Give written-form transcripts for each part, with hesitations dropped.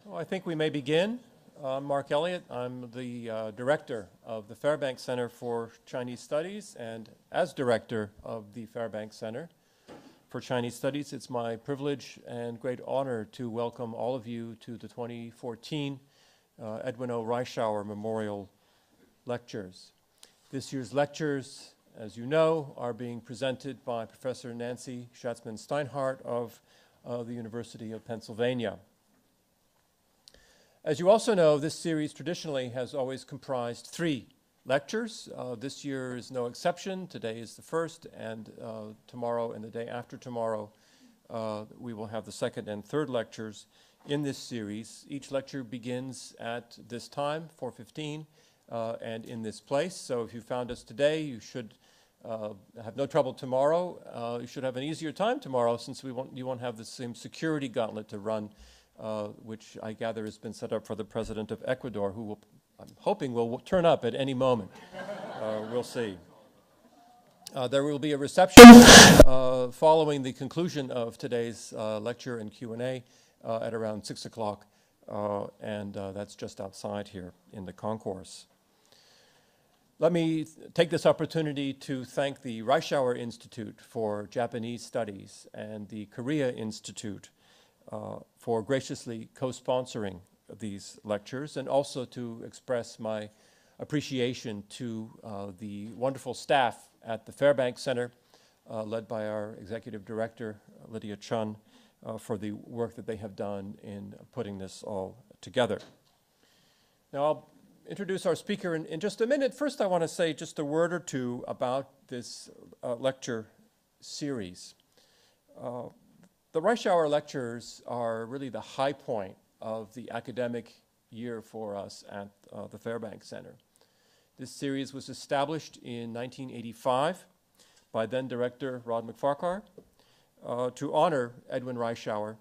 Well, I think we may begin. I'm Mark Elliott. I'm the director of the Fairbanks Center for Chinese Studies, and as director of the Fairbanks Center for Chinese Studies, it's my privilege and great honor to welcome all of you to the 2014 Edwin Reischauer Memorial Lectures. This year's lectures, as you know, are being presented by Professor Nancy Schatzman-Steinhardt of the University of Pennsylvania. As you also know, this series traditionally has always comprised 3 lectures. This year is no exception. Today is the first, and tomorrow and the day after tomorrow, we will have the second and third lectures in this series. Each lecture begins at this time, 4:15, and in this place. So if you found us today, you should have no trouble tomorrow. You should have an easier time tomorrow, since you won't have the same security gauntlet to run, which I gather has been set up for the President of Ecuador, who I'm hoping will turn up at any moment. We'll see. There will be a reception following the conclusion of today's lecture and Q&A at around 6 o'clock, and that's just outside here in the concourse. Let me take this opportunity to thank the Reischauer Institute for Japanese Studies and the Korea Institute for graciously co-sponsoring these lectures, and also to express my appreciation to the wonderful staff at the Fairbanks Center, led by our executive director, Lydia Chun, for the work that they have done in putting this all together. Now, I'll introduce our speaker in just a minute. First, I want to say just a word or two about this lecture series. The Reischauer lectures are really the high point of the academic year for us at the Fairbanks Center. This series was established in 1985 by then-director Rod McFarquhar to honor Edwin Reischauer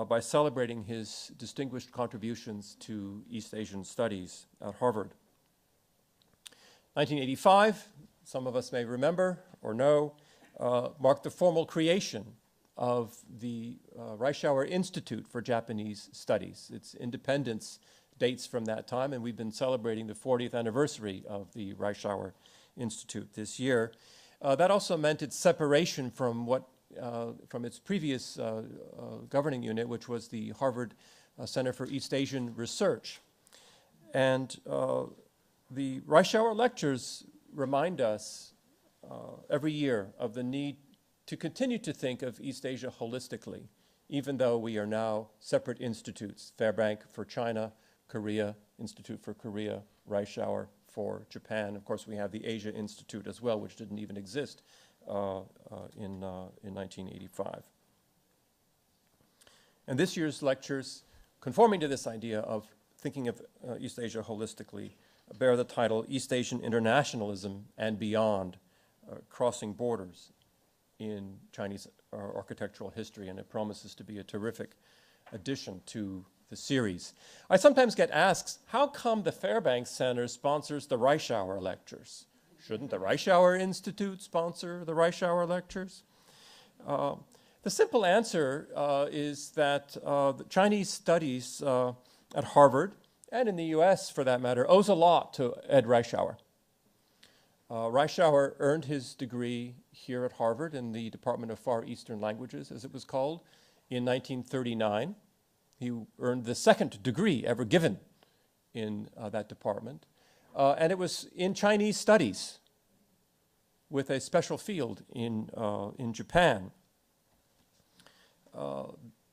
by celebrating his distinguished contributions to East Asian studies at Harvard. 1985, some of us may remember or know, marked the formal creation of the Reischauer Institute for Japanese Studies. Its independence dates from that time, and we've been celebrating the 40th anniversary of the Reischauer Institute this year. That also meant its separation from its previous governing unit, which was the Harvard Center for East Asian Research. And the Reischauer lectures remind us every year of the need to continue to think of East Asia holistically, even though we are now separate institutes: Fairbank for China, Korea, Institute for Korea, Reischauer for Japan. Of course, we have the Asia Institute as well, which didn't even exist in 1985. And this year's lectures, conforming to this idea of thinking of East Asia holistically, bear the title East Asian Internationalism and Beyond, Crossing Borders in Chinese Architectural History, and it promises to be a terrific addition to the series. I sometimes get asked, how come the Fairbanks Center sponsors the Reischauer lectures? Shouldn't the Reischauer Institute sponsor the Reischauer lectures? The simple answer is that the Chinese studies at Harvard, and in the US for that matter, owes a lot to Ed Reischauer. Reischauer earned his degree here at Harvard in the Department of Far Eastern Languages, as it was called, in 1939. He earned the second degree ever given in that department. And it was in Chinese studies, with a special field in Japan.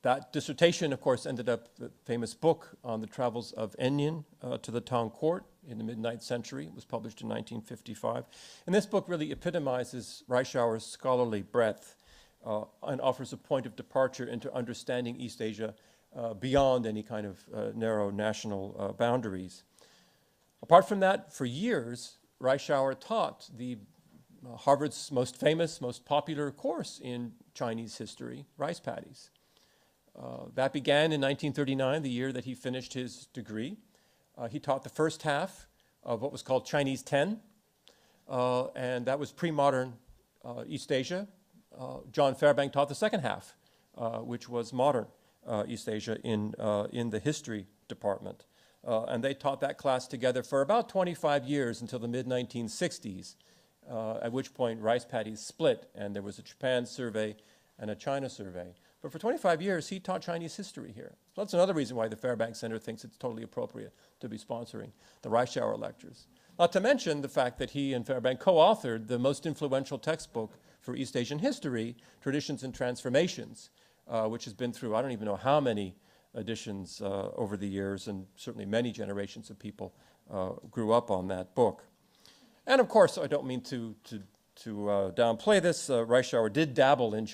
That dissertation, of course, ended up the famous book on the travels of Edwin to the Tang court in the mid-9th century. It was published in 1955. And this book really epitomizes Reischauer's scholarly breadth and offers a point of departure into understanding East Asia beyond any kind of narrow national boundaries. Apart from that, for years, Reischauer taught the Harvard's most famous, most popular course in Chinese history, rice paddies. That began in 1939, the year that he finished his degree. He taught the first half of what was called Chinese 10, and that was pre-modern East Asia. John Fairbank taught the second half, which was modern East Asia in the history department. And they taught that class together for about 25 years until the mid-1960s, at which point rice paddies split and there was a Japan survey and a China survey. But for 25 years, he taught Chinese history here. So that's another reason why the Fairbanks Center thinks it's totally appropriate to be sponsoring the Reischauer lectures. Not to mention the fact that he and Fairbank co-authored the most influential textbook for East Asian history, Traditions and Transformations, which has been through, I don't even know how many editions over the years, and certainly many generations of people grew up on that book. And of course, I don't mean to downplay this. Reischauer did dabble in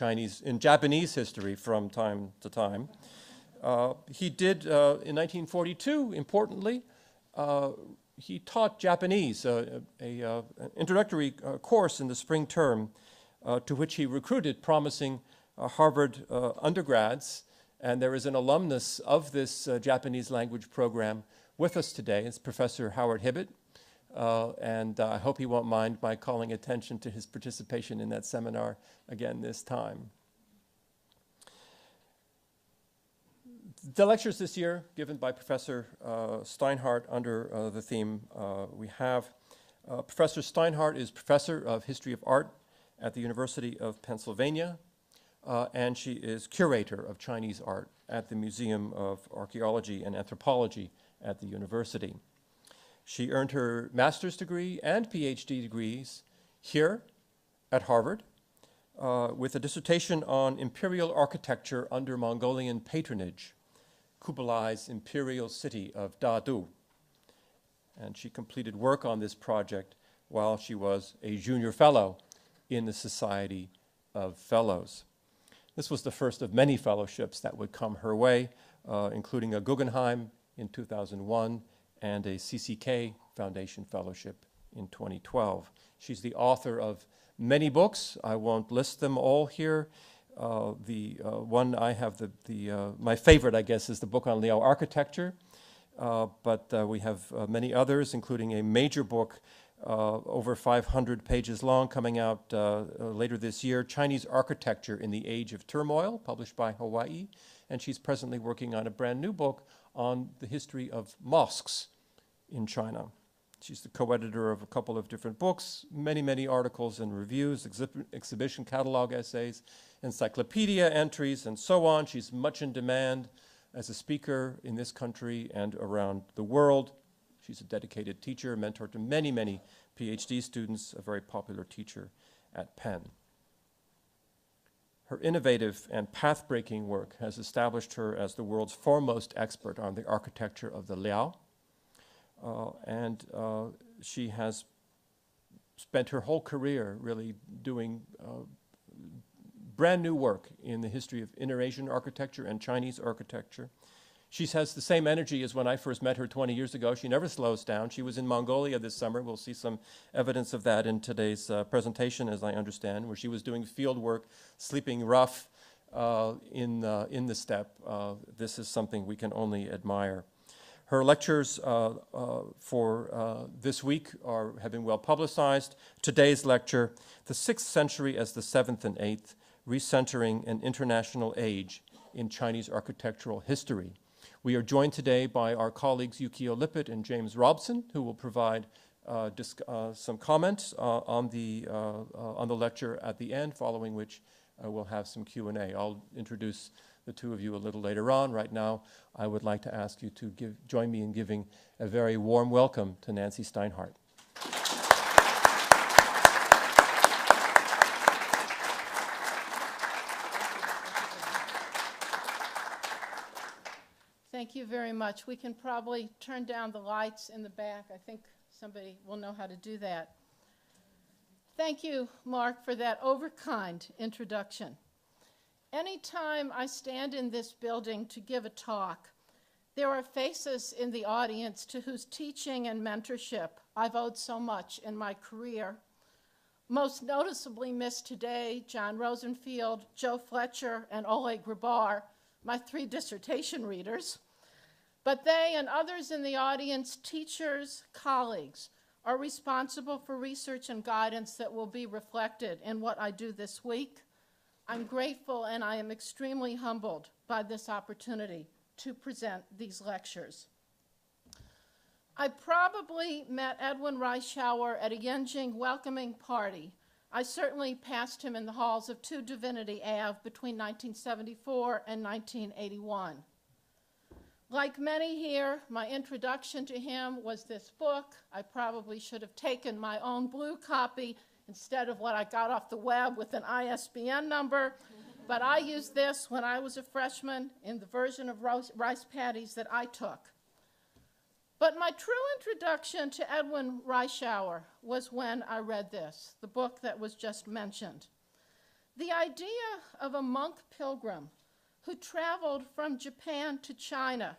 Japanese history from time to time. He did, in 1942, importantly, he taught Japanese, an introductory course in the spring term, to which he recruited promising Harvard undergrads. And there is an alumnus of this Japanese language program with us today. It's Professor Howard Hibbett. And I hope he won't mind my calling attention to his participation in that seminar again this time. The lectures this year, given by Professor Steinhardt under the theme we have. Professor Steinhardt is Professor of History of Art at the University of Pennsylvania, and she is Curator of Chinese Art at the Museum of Archaeology and Anthropology at the university. She earned her master's degree and PhD degrees here at Harvard with a dissertation on imperial architecture under Mongolian patronage, Kublai's imperial city of Dadu. And she completed work on this project while she was a junior fellow in the Society of Fellows. This was the first of many fellowships that would come her way, including a Guggenheim in 2001 and a CCK Foundation Fellowship in 2012. She's the author of many books. I won't list them all here. The one I have, my favorite, I guess, is the book on Liao architecture. But we have many others, including a major book over 500 pages long, coming out later this year, Chinese Architecture in the Age of Turmoil, published by Hawaii. And she's presently working on a brand new book on the history of mosques in China. She's the co-editor of a couple of different books, many, many articles and reviews, exhibition catalog essays, encyclopedia entries, and so on. She's much in demand as a speaker in this country and around the world. She's a dedicated teacher, mentor to many, many PhD students, a very popular teacher at Penn. Her innovative and path-breaking work has established her as the world's foremost expert on the architecture of the Liao. And she has spent her whole career really doing brand new work in the history of Inter-Asian architecture and Chinese architecture. She has the same energy as when I first met her 20 years ago. She never slows down. She was in Mongolia this summer. We'll see some evidence of that in today's presentation, as I understand, where she was doing field work, sleeping rough in the steppe. This is something we can only admire. Her lectures for this week have been well publicized. Today's lecture, The 6th Century as the 7th and 8th, Recentering an International Age in Chinese Architectural History. We are joined today by our colleagues Yukio Lippert and James Robson, who will provide some comments on the lecture at the end, following which we'll have some Q&A. I'll introduce the two of you a little later on. Right now, I would like to ask you to join me in giving a very warm welcome to Nancy Steinhardt. Thank you very much. We can probably turn down the lights in the back. I think somebody will know how to do that. Thank you, Mark, for that overkind introduction. Anytime I stand in this building to give a talk, there are faces in the audience to whose teaching and mentorship I've owed so much in my career. Most noticeably missed today, John Rosenfield, Joe Fletcher, and Oleg Grabar, my 3 dissertation readers. But they and others in the audience, teachers, colleagues, are responsible for research and guidance that will be reflected in what I do this week, I'm grateful and I am extremely humbled by this opportunity to present these lectures. I probably met Edwin Reischauer at a Yenjing welcoming party. I certainly passed him in the halls of 2 Divinity Ave between 1974 and 1981. Like many here, my introduction to him was this book. I probably should have taken my own blue copy instead of what I got off the web with an ISBN number. But I used this when I was a freshman in the version of rice patties that I took. But my true introduction to Edwin Reischauer was when I read this, the book that was just mentioned. The idea of a monk pilgrim who traveled from Japan to China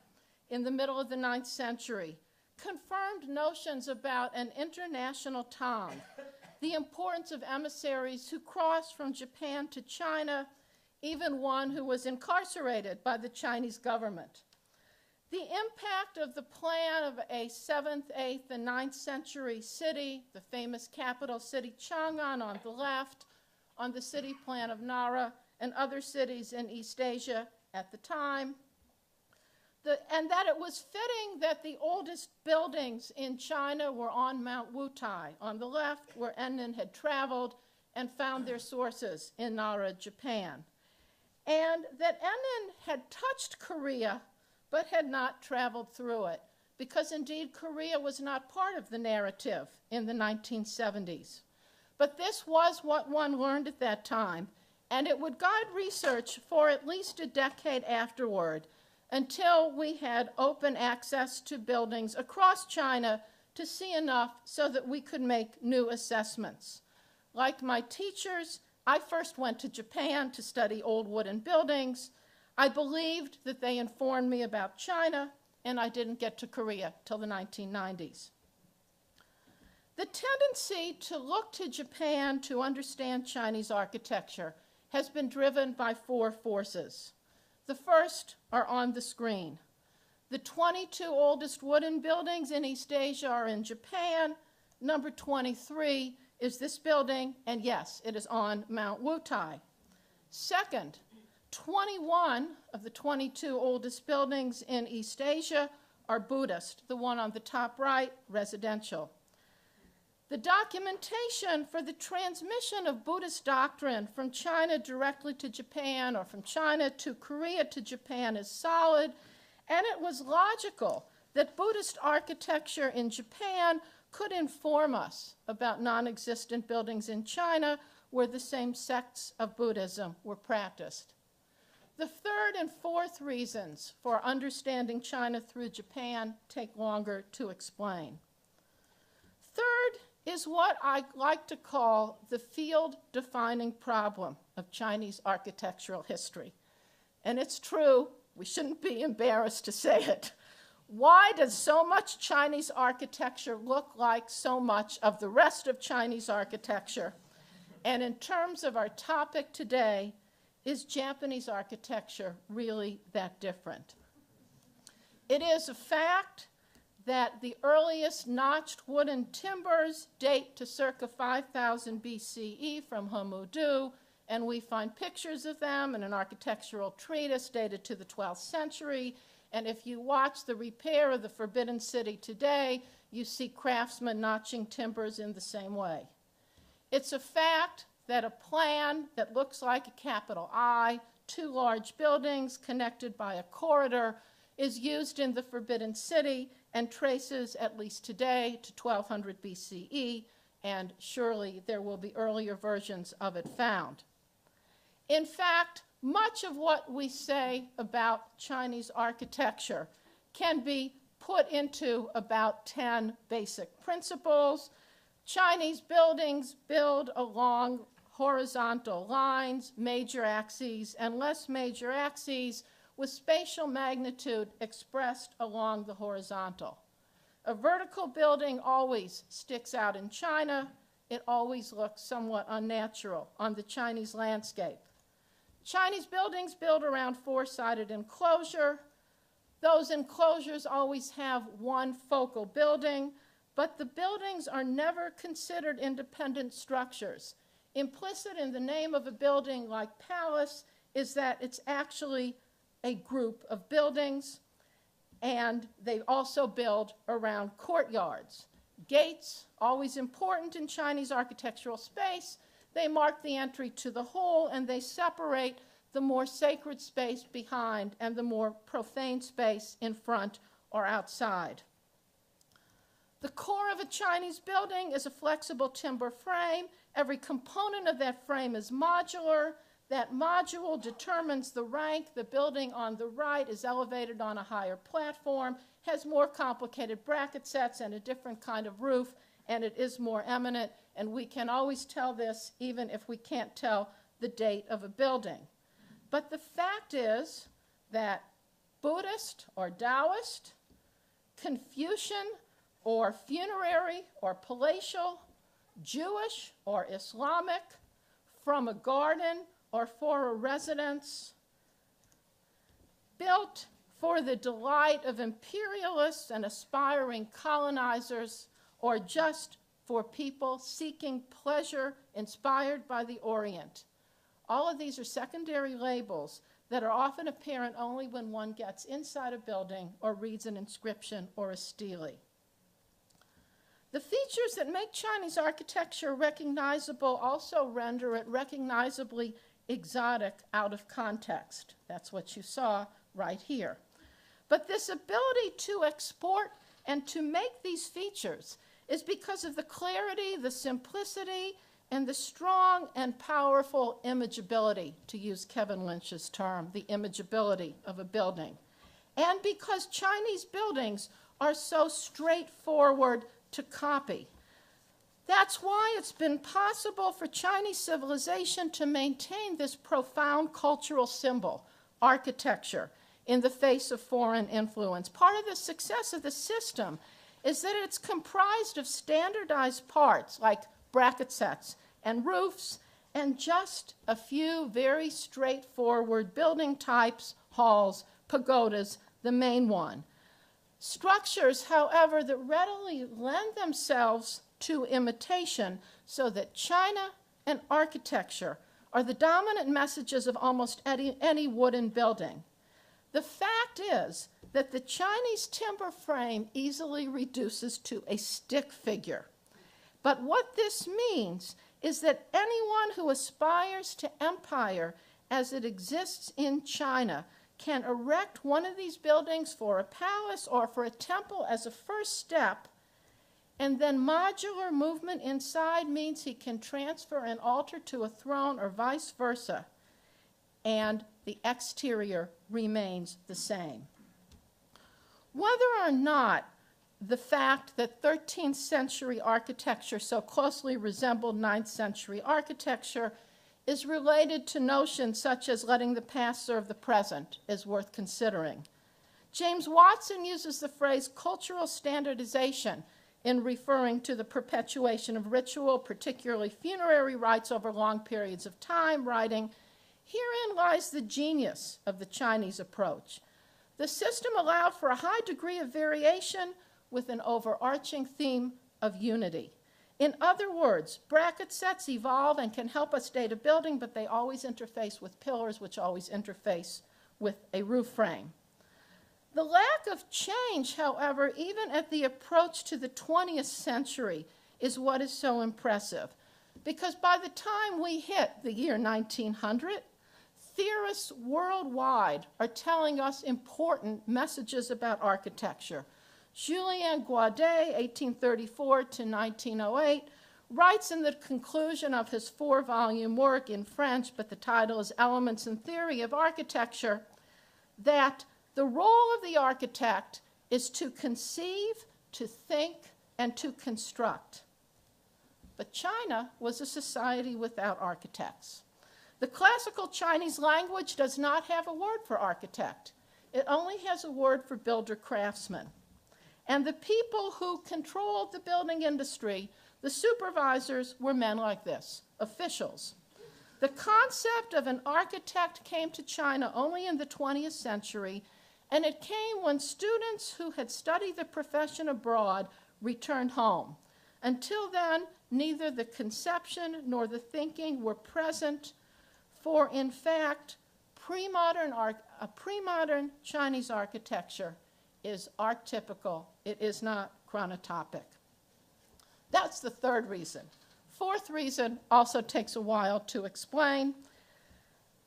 in the middle of the 9th century confirmed notions about an international Tang, the importance of emissaries who crossed from Japan to China, even one who was incarcerated by the Chinese government. The impact of the plan of a 7th, 8th, and 9th century city, the famous capital city Chang'an on the left, on the city plan of Nara and other cities in East Asia at the time, and that it was fitting that the oldest buildings in China were on Mount Wutai, on the left, where Edwin had traveled and found their sources in Nara, Japan, and that Edwin had touched Korea but had not traveled through it, because indeed Korea was not part of the narrative in the 1970s. But this was what one learned at that time, and it would guide research for at least a decade afterward, until we had open access to buildings across China to see enough so that we could make new assessments. Like my teachers, I first went to Japan to study old wooden buildings. I believed that they informed me about China, and I didn't get to Korea till the 1990s. The tendency to look to Japan to understand Chinese architecture has been driven by 4 forces. The first are on the screen. The 22 oldest wooden buildings in East Asia are in Japan. Number 23 is this building, and yes, it is on Mount Wutai. Second, 21 of the 22 oldest buildings in East Asia are Buddhist, the one on the top right, residential. The documentation for the transmission of Buddhist doctrine from China directly to Japan or from China to Korea to Japan is solid, and it was logical that Buddhist architecture in Japan could inform us about non-existent buildings in China where the same sects of Buddhism were practiced. The third and fourth reasons for understanding China through Japan take longer to explain. Third is what I like to call the field-defining problem of Chinese architectural history. And it's true, we shouldn't be embarrassed to say it. Why does so much Chinese architecture look like so much of the rest of Chinese architecture? And in terms of our topic today, is Japanese architecture really that different? It is a fact that the earliest notched wooden timbers date to circa 5000 BCE from Homudu, and we find pictures of them in an architectural treatise dated to the 12th century. And if you watch the repair of the Forbidden City today, you see craftsmen notching timbers in the same way. It's a fact that a plan that looks like a capital I, 2 large buildings connected by a corridor, is used in the Forbidden City and traces, at least today, to 1200 BCE, and surely there will be earlier versions of it found. In fact, much of what we say about Chinese architecture can be put into about 10 basic principles. Chinese buildings build along horizontal lines, major axes, and less major axes with spatial magnitude expressed along the horizontal. A vertical building always sticks out in China. It always looks somewhat unnatural on the Chinese landscape. Chinese buildings build around 4-sided enclosure. Those enclosures always have one focal building, but the buildings are never considered independent structures. Implicit in the name of a building like palace is that it's actually a group of buildings, and they also build around courtyards. Gates, always important in Chinese architectural space, they mark the entry to the whole, and they separate the more sacred space behind and the more profane space in front or outside. The core of a Chinese building is a flexible timber frame. Every component of that frame is modular. That module determines the rank. The building on the right is elevated on a higher platform, has more complicated bracket sets and a different kind of roof, and it is more eminent, and we can always tell this even if we can't tell the date of a building. But the fact is that Buddhist or Taoist, Confucian or funerary or palatial, Jewish or Islamic, from a garden or for a residence, built for the delight of imperialists and aspiring colonizers, or just for people seeking pleasure inspired by the Orient. All of these are secondary labels that are often apparent only when one gets inside a building or reads an inscription or a stele. The features that make Chinese architecture recognizable also render it recognizably exotic out of context. That's what you saw right here. But this ability to export and to make these features is because of the clarity, the simplicity, and the strong and powerful imageability, to use Kevin Lynch's term, the imageability of a building. And because Chinese buildings are so straightforward to copy. That's why it's been possible for Chinese civilization to maintain this profound cultural symbol, architecture, in the face of foreign influence. Part of the success of the system is that it's comprised of standardized parts like bracket sets and roofs and just a few very straightforward building types, halls, pagodas, the main one. Structures, however, that readily lend themselves to imitation, so that China and architecture are the dominant messages of almost any wooden building. The fact is that the Chinese timber frame easily reduces to a stick figure. But what this means is that anyone who aspires to empire as it exists in China can erect one of these buildings for a palace or for a temple as a first step, and then modular movement inside means he can transfer an altar to a throne or vice versa, and the exterior remains the same. Whether or not the fact that 13th century architecture so closely resembled 9th century architecture is related to notions such as letting the past serve the present is worth considering. James Watson uses the phrase cultural standardization in referring to the perpetuation of ritual, particularly funerary rites over long periods of time, writing, "Herein lies the genius of the Chinese approach. The system allowed for a high degree of variation with an overarching theme of unity. In other words, bracket sets evolve and can help us date a building, but they always interface with pillars, which always interface with a roof frame." The lack of change, however, even at the approach to the 20th century, is what is so impressive. Because by the time we hit the year 1900, theorists worldwide are telling us important messages about architecture. Julien Guadet, 1834 to 1908, writes in the conclusion of his 4-volume work in French, but the title is Elements and Theory of Architecture, that the role of the architect is to conceive, to think, and to construct. But China was a society without architects. The classical Chinese language does not have a word for architect. It only has a word for builder-craftsman. And the people who controlled the building industry, the supervisors, were men like this, officials. The concept of an architect came to China only in the 20th century, and it came when students who had studied the profession abroad returned home. Until then, neither the conception nor the thinking were present, for in fact, a pre-modern Chinese architecture is archetypical. It is not chronotopic. That's the third reason. Fourth reason also takes a while to explain.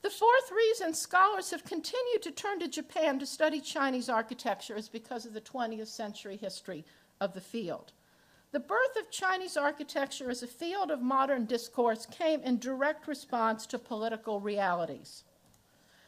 The fourth reason scholars have continued to turn to Japan to study Chinese architecture is because of the 20th century history of the field. The birth of Chinese architecture as a field of modern discourse came in direct response to political realities.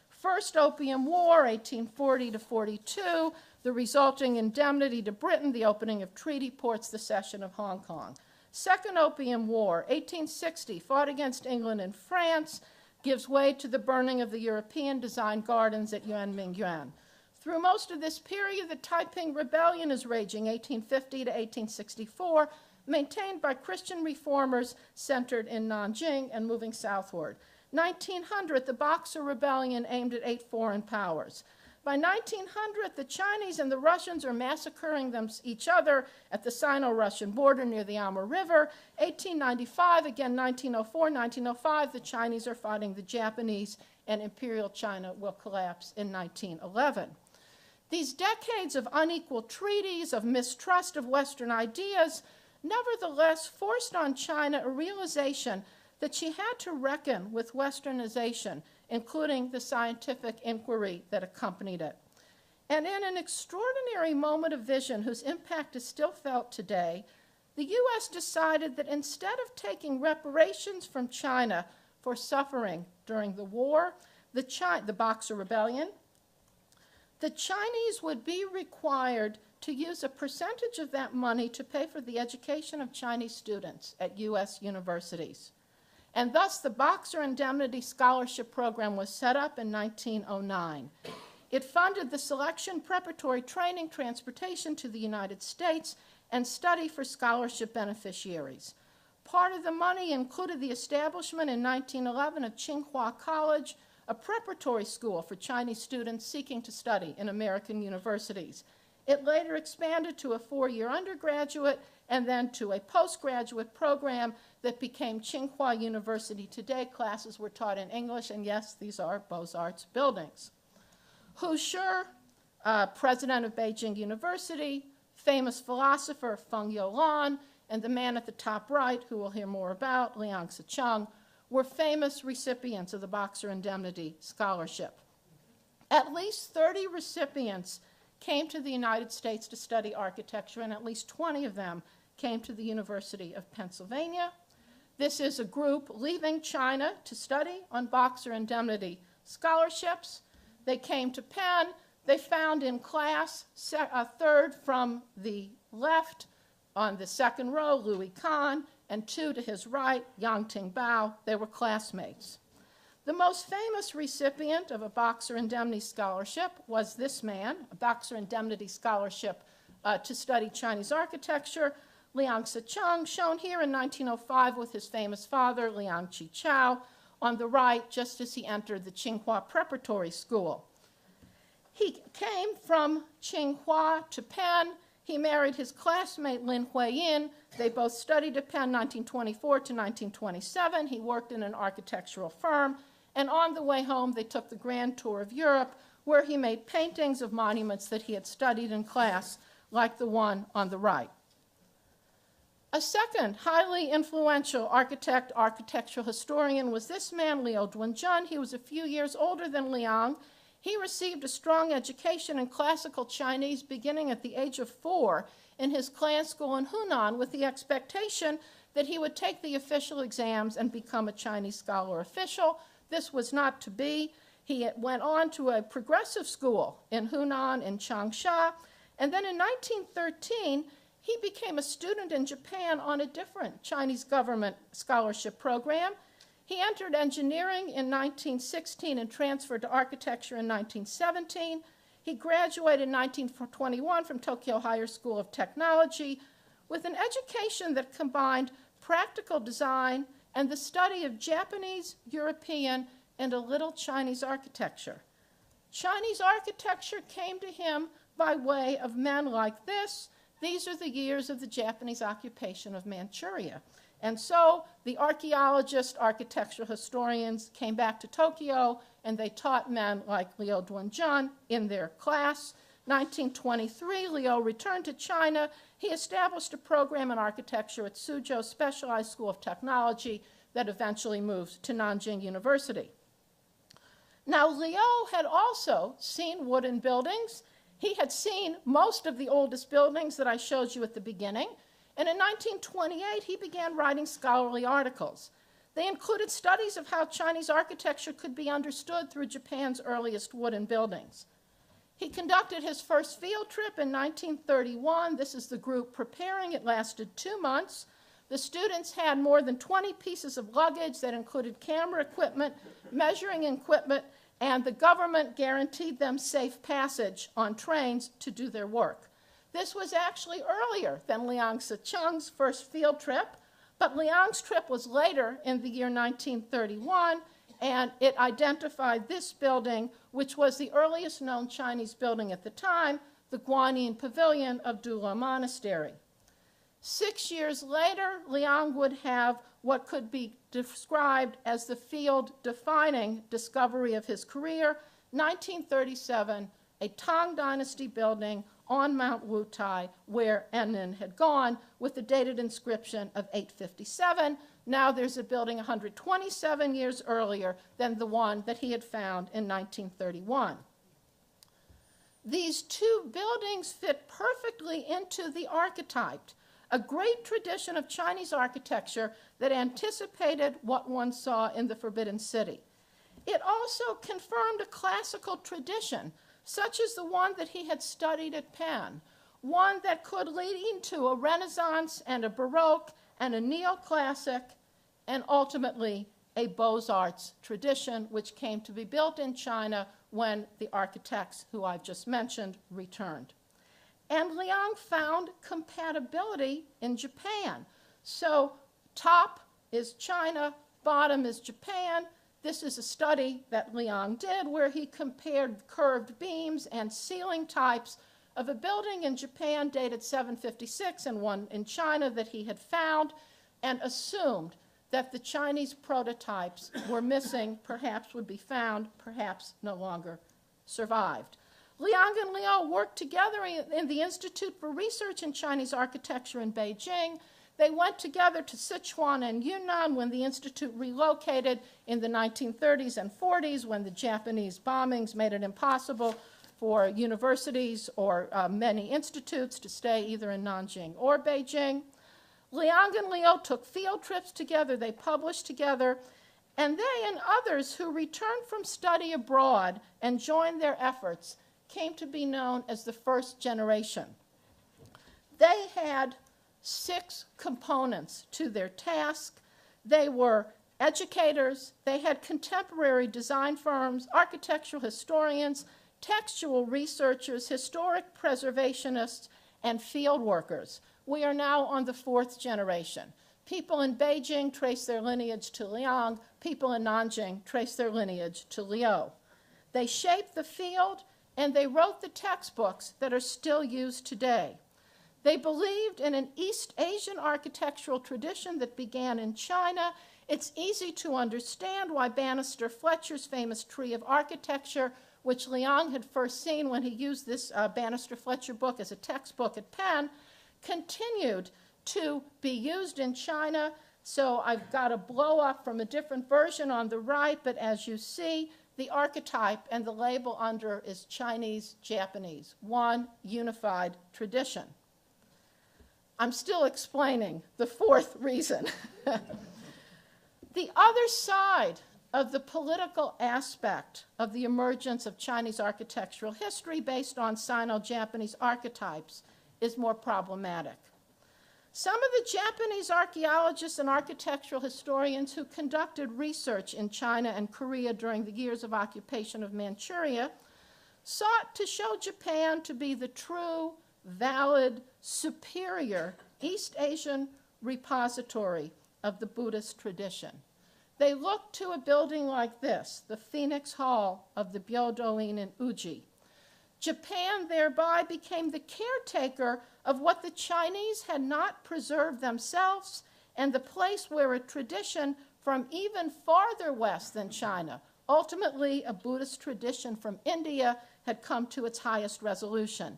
First Opium War, 1840 to 42, the resulting indemnity to Britain, the opening of treaty ports, the cession of Hong Kong. Second Opium War, 1860, fought against England and France, gives way to the burning of the European-designed gardens at Yuanmingyuan. Through most of this period, the Taiping Rebellion is raging, 1850 to 1864, maintained by Christian reformers centered in Nanjing and moving southward. 1900, the Boxer Rebellion aimed at 8 foreign powers. By 1900, the Chinese and the Russians are massacring each other at the Sino-Russian border near the Amur River. 1895, again 1904, 1905, the Chinese are fighting the Japanese, and Imperial China will collapse in 1911. These decades of unequal treaties, of mistrust of Western ideas, nevertheless forced on China a realization that she had to reckon with Westernization, including the scientific inquiry that accompanied it. And in an extraordinary moment of vision whose impact is still felt today, the U.S. decided that instead of taking reparations from China for suffering during the war, the Boxer Rebellion, the Chinese would be required to use a percentage of that money to pay for the education of Chinese students at U.S. universities. And thus, the Boxer Indemnity Scholarship Program was set up in 1909. It funded the selection, preparatory training, transportation to the United States, and study for scholarship beneficiaries. Part of the money included the establishment in 1911 of Tsinghua College, a preparatory school for Chinese students seeking to study in American universities. It later expanded to a 4-year undergraduate and then to a postgraduate program that became Tsinghua University. Today, classes were taught in English, and yes, these are Beaux-Arts buildings. Hu Shi, president of Beijing University, famous philosopher Feng Youlan, and the man at the top right, who we'll hear more about, Liang Sicheng, were famous recipients of the Boxer Indemnity Scholarship. At least 30 recipients came to the United States to study architecture, and at least 20 of them came to the University of Pennsylvania. This is a group leaving China to study on Boxer Indemnity scholarships. They came to Penn. They found in class, third from the left on the second row, Louis Kahn, and 2 to his right, Yangting Bao. They were classmates. The most famous recipient of a Boxer Indemnity Scholarship was this man, a Boxer Indemnity Scholarship to study Chinese architecture, Liang Sicheng, shown here in 1905 with his famous father, Liang Qichao, on the right, just as he entered the Tsinghua Preparatory School. He came from Tsinghua to Penn. He married his classmate Lin Huiyin. They both studied at Penn 1924 to 1927. He worked in an architectural firm. And on the way home, they took the grand tour of Europe, where he made paintings of monuments that he had studied in class, like the one on the right. A second highly influential architect, architectural historian, was this man, Liu Duanzhen. He was a few years older than Liang. He received a strong education in classical Chinese beginning at the age of 4 in his clan school in Hunan, with the expectation that he would take the official exams and become a Chinese scholar official. This was not to be. He went on to a progressive school in Hunan and Changsha, and then in 1913, he became a student in Japan on a different Chinese government scholarship program. He entered engineering in 1916 and transferred to architecture in 1917. He graduated in 1921 from Tokyo Higher School of Technology with an education that combined practical design and the study of Japanese, European, and a little Chinese architecture. Chinese architecture came to him by way of men like this. These are the years of the Japanese occupation of Manchuria. And so the archaeologists, architectural historians came back to Tokyo, and they taught men like Liu Duanjun in their class. 1923, Liu returned to China. He established a program in architecture at Suzhou Specialized School of Technology that eventually moved to Nanjing University. Now, Liu had also seen wooden buildings. He had seen most of the oldest buildings that I showed you at the beginning. And in 1928, he began writing scholarly articles. They included studies of how Chinese architecture could be understood through Japan's earliest wooden buildings. He conducted his first field trip in 1931. This is the group preparing. It lasted 2 months. The students had more than 20 pieces of luggage that included camera equipment, measuring equipment, and the government guaranteed them safe passage on trains to do their work. This was actually earlier than Liang Sicheng's first field trip, but Liang's trip was later in the year 1931, and it identified this building, which was the earliest known Chinese building at the time, the Guanyin Pavilion of Dula Monastery. 6 years later, Liang would have what could be described as the field-defining discovery of his career, 1937, a Tang Dynasty building on Mount Wutai, where Edwin had gone, with the dated inscription of 857. Now there's a building 127 years earlier than the one that he had found in 1931. These two buildings fit perfectly into the archetype, a great tradition of Chinese architecture that anticipated what one saw in the Forbidden City. It also confirmed a classical tradition, such as the one that he had studied at Penn, one that could lead into a Renaissance and a Baroque and a neoclassic and ultimately a Beaux-Arts tradition, which came to be built in China when the architects who I've just mentioned returned. And Liang found compatibility in Japan. So top is China, bottom is Japan. This is a study that Liang did where he compared curved beams and ceiling types of a building in Japan dated 756 and one in China that he had found, and assumed that the Chinese prototypes were missing, perhaps would be found, perhaps no longer survived. Liang and Liu worked together in the Institute for Research in Chinese Architecture in Beijing. They went together to Sichuan and Yunnan when the institute relocated in the 1930s and 40s, when the Japanese bombings made it impossible for universities or many institutes to stay either in Nanjing or Beijing. Liang and Liu took field trips together. They published together. And they and others who returned from study abroad and joined their efforts came to be known as the first generation. They had 6 components to their task. They were educators, they had contemporary design firms, architectural historians, textual researchers, historic preservationists, and field workers. We are now on the 4th generation. People in Beijing trace their lineage to Liang. People in Nanjing trace their lineage to Liu. They shaped the field, and they wrote the textbooks that are still used today. They believed in an East Asian architectural tradition that began in China. It's easy to understand why Bannister Fletcher's famous Tree of Architecture, which Liang had first seen when he used this Bannister Fletcher book as a textbook at Penn, continued to be used in China. So I've got a blow up from a different version on the right, but as you see, the archetype and the label under is Chinese-Japanese, one unified tradition. I'm still explaining the 4th reason. The other side of the political aspect of the emergence of Chinese architectural history based on Sino-Japanese archetypes is more problematic. Some of the Japanese archaeologists and architectural historians who conducted research in China and Korea during the years of occupation of Manchuria sought to show Japan to be the true, valid, superior East Asian repository of the Buddhist tradition. They looked to a building like this, the Phoenix Hall of the Byodo-in in Uji. Japan thereby became the caretaker of what the Chinese had not preserved themselves and the place where a tradition from even farther west than China, ultimately a Buddhist tradition from India, had come to its highest resolution.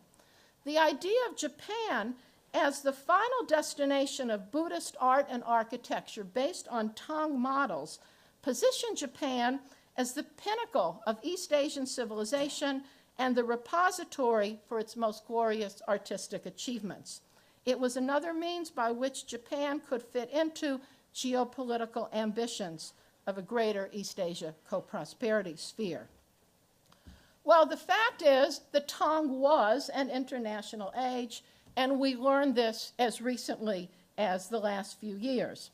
The idea of Japan as the final destination of Buddhist art and architecture based on Tang models positioned Japan as the pinnacle of East Asian civilization and the repository for its most glorious artistic achievements. It was another means by which Japan could fit into geopolitical ambitions of a greater East Asia co-prosperity sphere. Well, the fact is the Tang was an international age, and we learned this as recently as the last few years.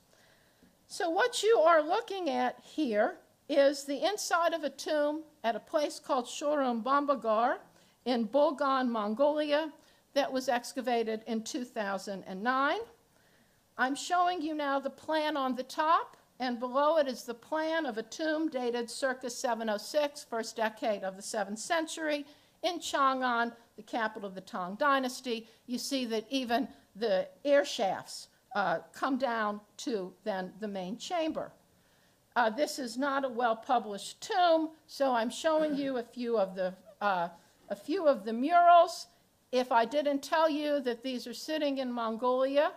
So what you are looking at here is the inside of a tomb at a place called Shorum Bambagar in Bulgan, Mongolia, that was excavated in 2009. I'm showing you now the plan on the top, and below it is the plan of a tomb dated circa 706, first decade of the 7th century, in Chang'an, the capital of the Tang Dynasty. You see that even the air shafts come down to then the main chamber. This is not a well-published tomb, so I'm showing you a few of the murals. If I didn't tell you that these are sitting in Mongolia,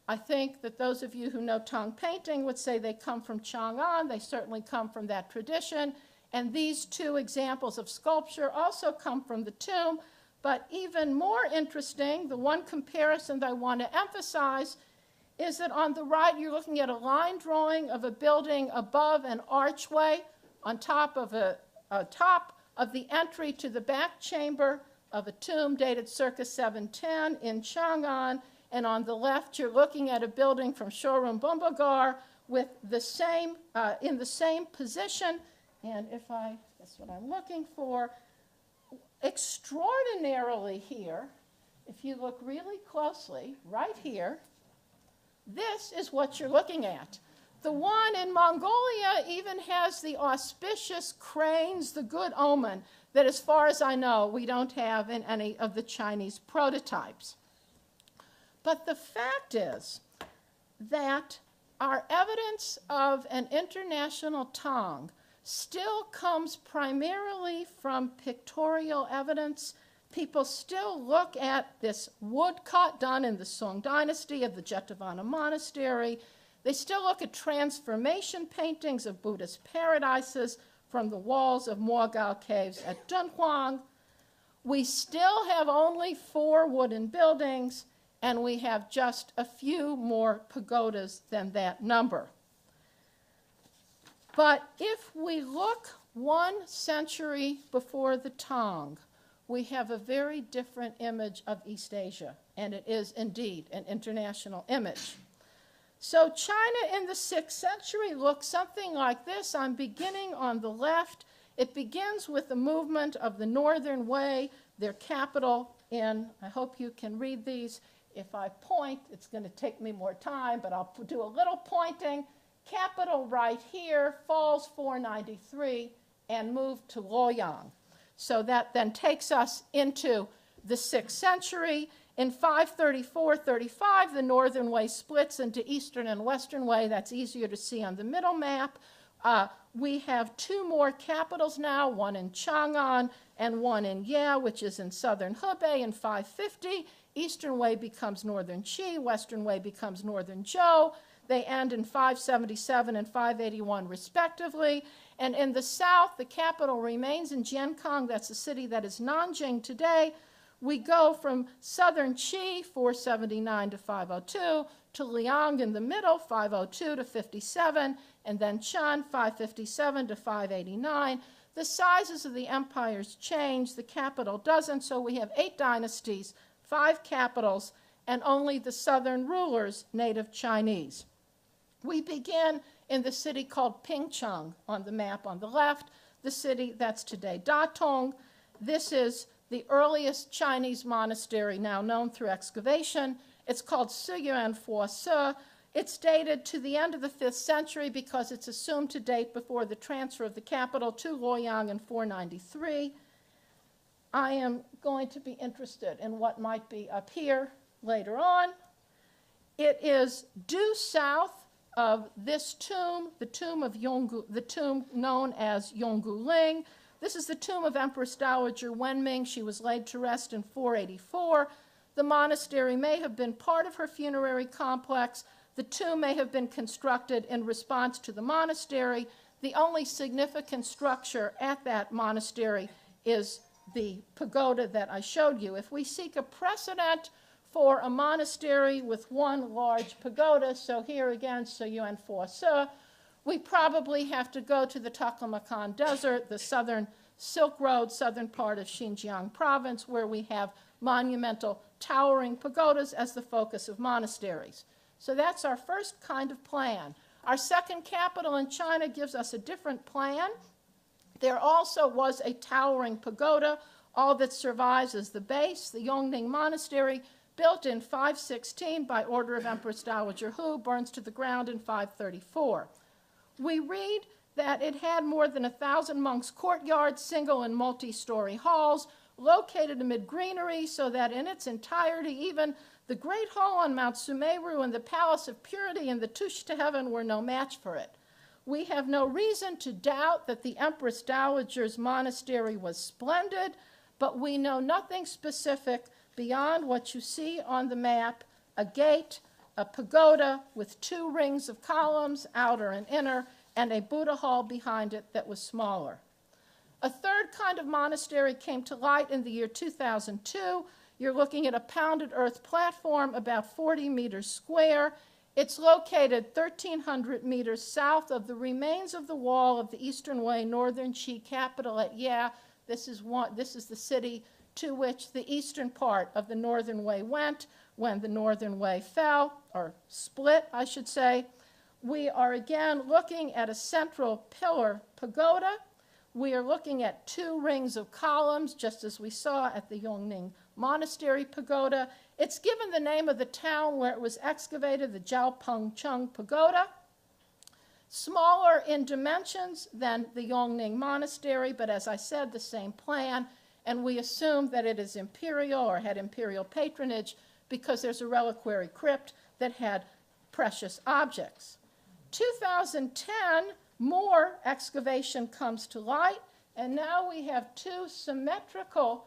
I think that those of you who know Tang painting would say they come from Chang'an. They certainly come from that tradition. And these two examples of sculpture also come from the tomb. But even more interesting, the one comparison that I want to emphasize is that on the right you're looking at a line drawing of a building above an archway on top of top of the entry to the back chamber of a tomb dated circa 710 in Chang'an. And on the left, you're looking at a building from Shorum Bambagar with the same, in the same position. And that's what I'm looking for. Extraordinarily here, if you look really closely, right here, this is what you're looking at. The one in Mongolia even has the auspicious cranes, the good omen, that as far as I know, we don't have in any of the Chinese prototypes. But the fact is that our evidence of an international Tang still comes primarily from pictorial evidence. People still look at this woodcut done in the Song dynasty of the Jetavana monastery. They still look at transformation paintings of Buddhist paradises from the walls of Morgal caves at Dunhuang. We still have only 4 wooden buildings, and we have just a few more pagodas than that number. But if we look 1 century before the Tang, we have a very different image of East Asia, and it is indeed an international image. So China in the 6th century looks something like this. I'm beginning on the left. It begins with the movement of the Northern Way, their capital in, I hope you can read these. If I point, it's going to take me more time, but I'll do a little pointing. Capital right here, falls 493, and move to Luoyang. So that then takes us into the 6th century. In 534-35, the Northern Way splits into Eastern and Western Way. That's easier to see on the middle map. We have 2 more capitals now, one in Chang'an and one in Ye, which is in southern Hebei in 550. Eastern Way becomes Northern Qi, Western Way becomes Northern Zhou. They end in 577 and 581 respectively. And in the south, the capital remains in Jiankang. That's the city that is Nanjing today. We go from southern Qi, 479 to 502, to Liang in the middle, 502 to 57, and then Chen, 557 to 589. The sizes of the empires change, the capital doesn't, so we have 8 dynasties, 5 capitals, and only the southern rulers native Chinese. We begin in the city called Pingcheng on the map on the left, the city that's today Datong. This is the earliest Chinese monastery now known through excavation. It's called Siyuan Fuose. It's dated to the end of the 5th century because it's assumed to date before the transfer of the capital to Luoyang in 493. I am going to be interested in what might be up here later on. It is due south of this tomb, the tomb known as Yongguling. This is the tomb of Empress Dowager Wenming. She was laid to rest in 484. The monastery may have been part of her funerary complex. The tomb may have been constructed in response to the monastery. The only significant structure at that monastery is the pagoda that I showed you. If we seek a precedent for a monastery with one large pagoda, so here again, Suyuan Fosu, we probably have to go to the Taklamakan Desert, the southern Silk Road, southern part of Xinjiang province, where we have monumental towering pagodas as the focus of monasteries. So that's our first kind of plan. Our second capital in China gives us a different plan. There also was a towering pagoda. All that survives is the base, the Yongning Monastery, built in 516 by order of Empress Dowager Hu, burns to the ground in 534. We read that it had more than 1,000 monks' courtyards, single and multi-story halls, located amid greenery, so that in its entirety, even the Great Hall on Mount Sumeru and the Palace of Purity and the Touche to Heaven were no match for it. We have no reason to doubt that the Empress Dowager's monastery was splendid, but we know nothing specific beyond what you see on the map, a gate, a pagoda with 2 rings of columns, outer and inner, and a Buddha hall behind it that was smaller. A third kind of monastery came to light in the year 2002. You're looking at a pounded earth platform about 40 meters square. It's located 1,300 meters south of the remains of the wall of the Eastern Wei Northern Qi capital at Ya. This is the city to which the eastern part of the Northern Wei went when the Northern Wei fell, or split, I should say. We are again looking at a central pillar pagoda. We are looking at 2 rings of columns, just as we saw at the Yongning Monastery pagoda. It's given the name of the town where it was excavated, the Jiaopengcheng Pagoda. Smaller in dimensions than the Yongning Monastery, but as I said, the same plan, and we assume that it is imperial or had imperial patronage because there's a reliquary crypt that had precious objects. 2010, more excavation comes to light, and now we have 2 symmetrical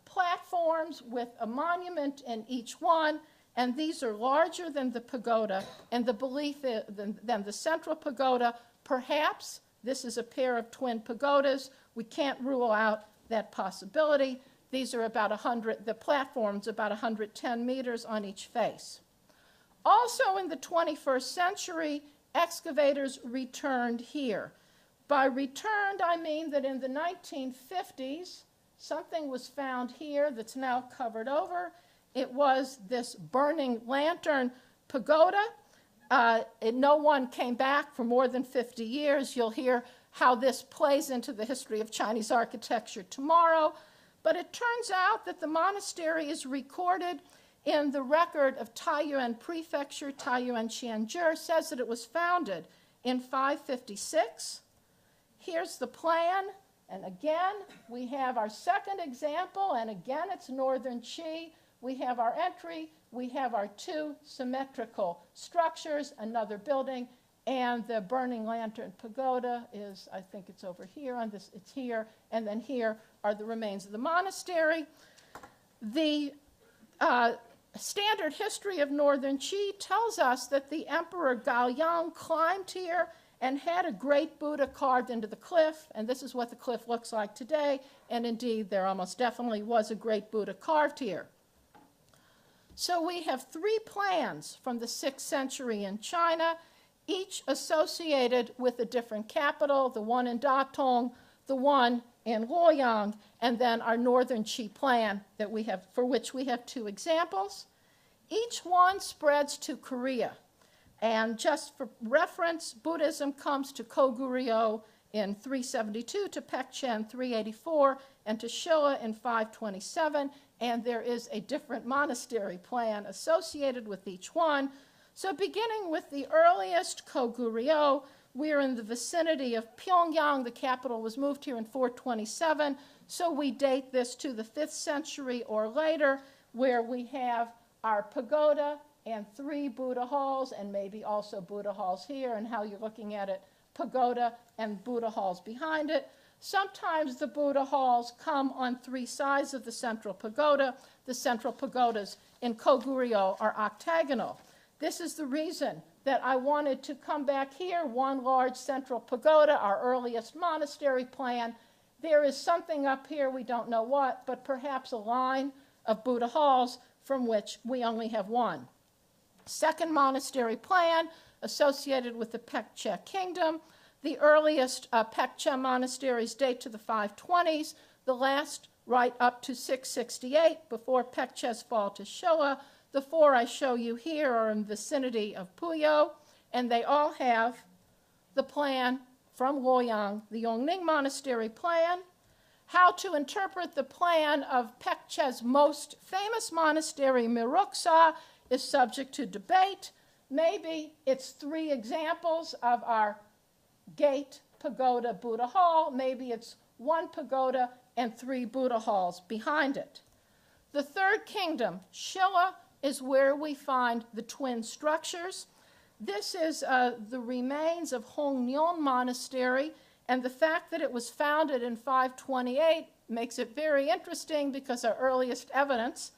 platforms with a monument in each one, and these are larger than the pagoda, and the belief is, than the central pagoda. Perhaps this is a pair of twin pagodas. We can't rule out that possibility. These are about 100, the platform's about 110 meters on each face. Also in the 21st century, excavators returned here. By returned, I mean that in the 1950s, something was found here that's now covered over. It was this burning lantern pagoda. No one came back for more than 50 years. You'll hear how this plays into the history of Chinese architecture tomorrow. But it turns out that the monastery is recorded in the record of Taiyuan Prefecture. Taiyuan Qianzhi says that it was founded in 556. Here's the plan. And again, we have our second example, and again, it's Northern Qi. We have our entry, we have our 2 symmetrical structures, another building, and the burning lantern pagoda is, I think it's over here on this, it's here, and then here are the remains of the monastery. The standard history of Northern Qi tells us that the Emperor Gaoyang climbed here and had a great Buddha carved into the cliff, and this is what the cliff looks like today, and indeed there almost definitely was a great Buddha carved here. So we have 3 plans from the 6th century in China, each associated with a different capital, the one in Datong, the one in Luoyang, and then our Northern Qi plan that we have, for which we have 2 examples. Each one spreads to Korea. And just for reference, Buddhism comes to Koguryo in 372, to Pekchen 384, and to Shilla in 527, and there is a different monastery plan associated with each one. So beginning with the earliest, Koguryo, we're in the vicinity of Pyongyang. The capital was moved here in 427, so we date this to the 5th century or later, where we have our pagoda and 3 Buddha halls, and maybe also Buddha halls here, and how you're looking at it, pagoda and Buddha halls behind it. Sometimes the Buddha halls come on 3 sides of the central pagoda. The central pagodas in Koguryo are octagonal. This is the reason that I wanted to come back here, one large central pagoda, our earliest monastery plan. There is something up here, we don't know what, but perhaps a line of Buddha halls from which we only have one. Second monastery plan associated with the Pekche kingdom. The earliest Pekche monasteries date to the 520s, the last right up to 668 before Pekche's fall to Showa. The 4 I show you here are in the vicinity of Puyo, and they all have the plan from Luoyang, the Yongning Monastery plan. How to interpret the plan of Pekche's most famous monastery, Miroksa, is subject to debate. Maybe it's 3 examples of our gate, pagoda, Buddha hall. Maybe it's 1 pagoda and 3 Buddha halls behind it. The third kingdom, Shilla, is where we find the twin structures. This is the remains of Hongnyon Monastery, and the fact that it was founded in 528 makes it very interesting because our earliest evidence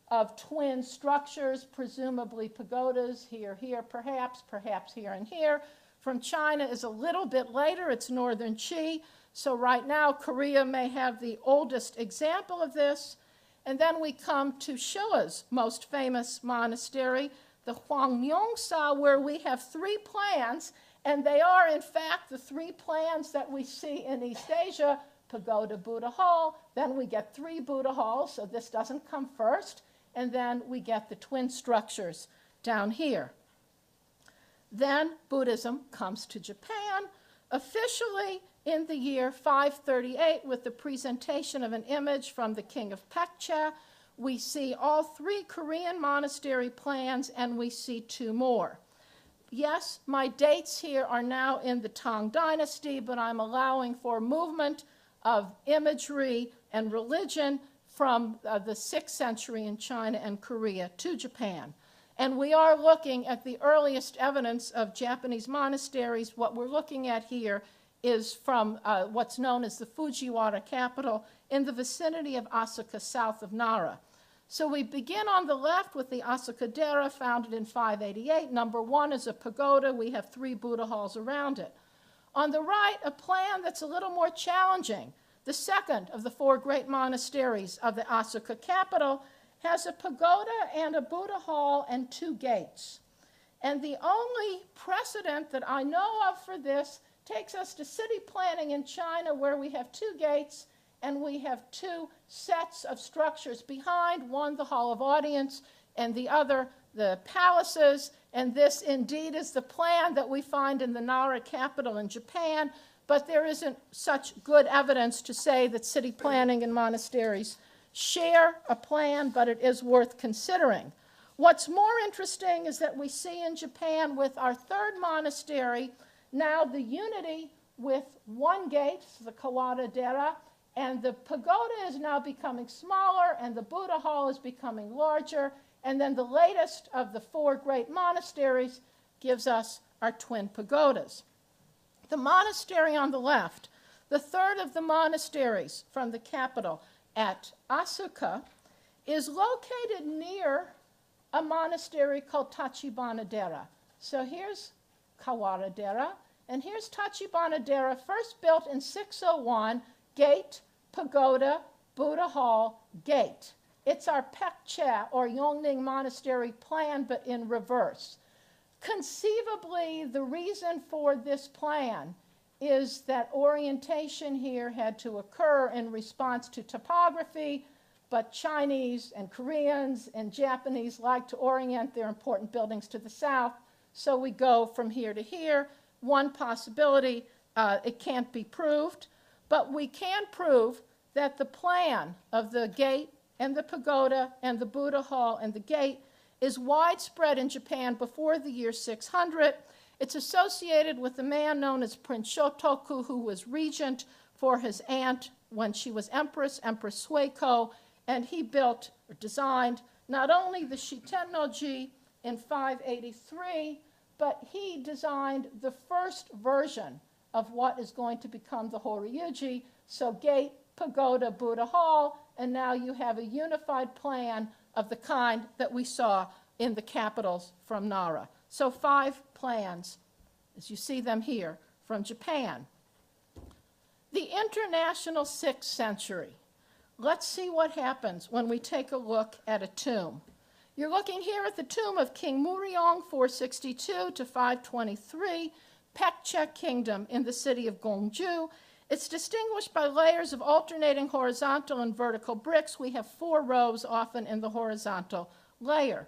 of twin structures, presumably pagodas, here, perhaps here and here, from China is a little bit later. It's northern Qi. So right now, Korea may have the oldest example of this. And then we come to Shilla's most famous monastery, the Hwangnyeongsa, where we have 3 plans, and they are, in fact, the 3 plans that we see in East Asia, pagoda, Buddha hall. Then we get 3 Buddha halls, so this doesn't come first. And then we get the twin structures down here. Then Buddhism comes to Japan, officially in the year 538 with the presentation of an image from the king of Pekche. We see all 3 Korean monastery plans, and we see 2 more. Yes, my dates here are now in the Tang Dynasty, but I'm allowing for movement of imagery and religion from the 6th century in China and Korea to Japan. And we are looking at the earliest evidence of Japanese monasteries. What we're looking at here is from what's known as the Fujiwara capital in the vicinity of Asuka, south of Nara. So we begin on the left with the Asuka-dera, founded in 588. Number 1 is a pagoda. We have 3 Buddha halls around it. On the right, a plan that's a little more challenging. The second of the 4 great monasteries of the Asuka capital has a pagoda and a Buddha hall and 2 gates. And the only precedent that I know of for this takes us to city planning in China, where we have 2 gates and we have 2 sets of structures behind, one the Hall of Audience and the other the palaces. And this indeed is the plan that we find in the Nara capital in Japan, but there isn't such good evidence to say that city planning and monasteries share a plan, but it is worth considering. What's more interesting is that we see in Japan with our 3rd monastery now the unity with 1 gate, the Kawada-dera, and the pagoda is now becoming smaller and the Buddha hall is becoming larger. And then the latest of the 4 great monasteries gives us our twin pagodas. The monastery on the left, the 3rd of the monasteries from the capital at Asuka, is located near a monastery called Tachibana-dera. So here's Kawada-dera, and here's Tachibana-dera, first built in 601, gate, pagoda, Buddha hall, gate. It's our Pekche, or Yongning Monastery plan, but in reverse. Conceivably, the reason for this plan is that orientation here had to occur in response to topography, but Chinese and Koreans and Japanese like to orient their important buildings to the south, so we go from here to here. One possibility, it can't be proved, but we can prove that the plan of the gate and the pagoda and the Buddha hall and the gate is widespread in Japan before the year 600. It's associated with a man known as Prince Shotoku, who was regent for his aunt when she was empress, Empress Suiko, and he built or designed not only the Shitennoji in 583, but he designed the first version of what is going to become the Horyuji, so gate, pagoda, Buddha Hall, and now you have a unified plan of the kind that we saw in the capitals from Nara. So 5 plans, as you see them here, from Japan. The international 6th century. Let's see what happens when we take a look at a tomb. You're looking here at the tomb of King Muryong, 462 to 523, Paekche Kingdom in the city of Gongju. It's distinguished by layers of alternating horizontal and vertical bricks. We have 4 rows often in the horizontal layer.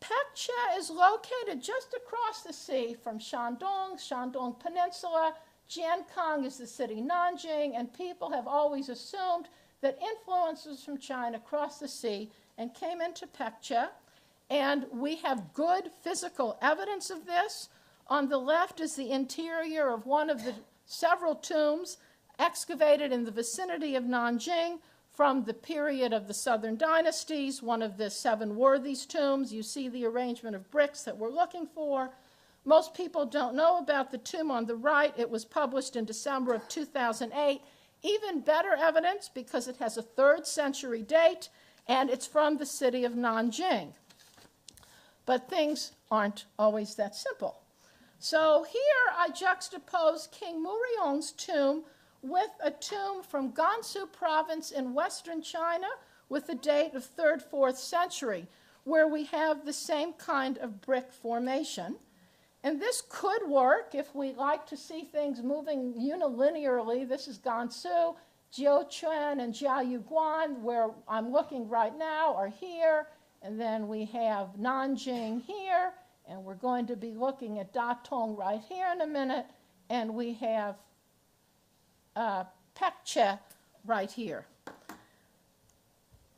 Paekche is located just across the sea from Shandong Peninsula. Jiankang is the city Nanjing, and people have always assumed that influences from China crossed the sea and came into Paekche. And we have good physical evidence of this. On the left is the interior of one of the several tombs excavated in the vicinity of Nanjing from the period of the Southern dynasties, one of the 7 worthies tombs. You see the arrangement of bricks that we're looking for. Most people don't know about the tomb on the right. It was published in December of 2008. Even better evidence because it has a 3rd century date, and it's from the city of Nanjing. But things aren't always that simple. So here I juxtapose King Muryong's tomb with a tomb from Gansu province in western China with a date of 3rd, 4th century, where we have the same kind of brick formation. And this could work if we like to see things moving unilinearly. This is Gansu, Jiuquan and Jiayuguan, where I'm looking right now, are here. And then we have Nanjing here, and we're going to be looking at Datong right here in a minute, and we have Paekche right here.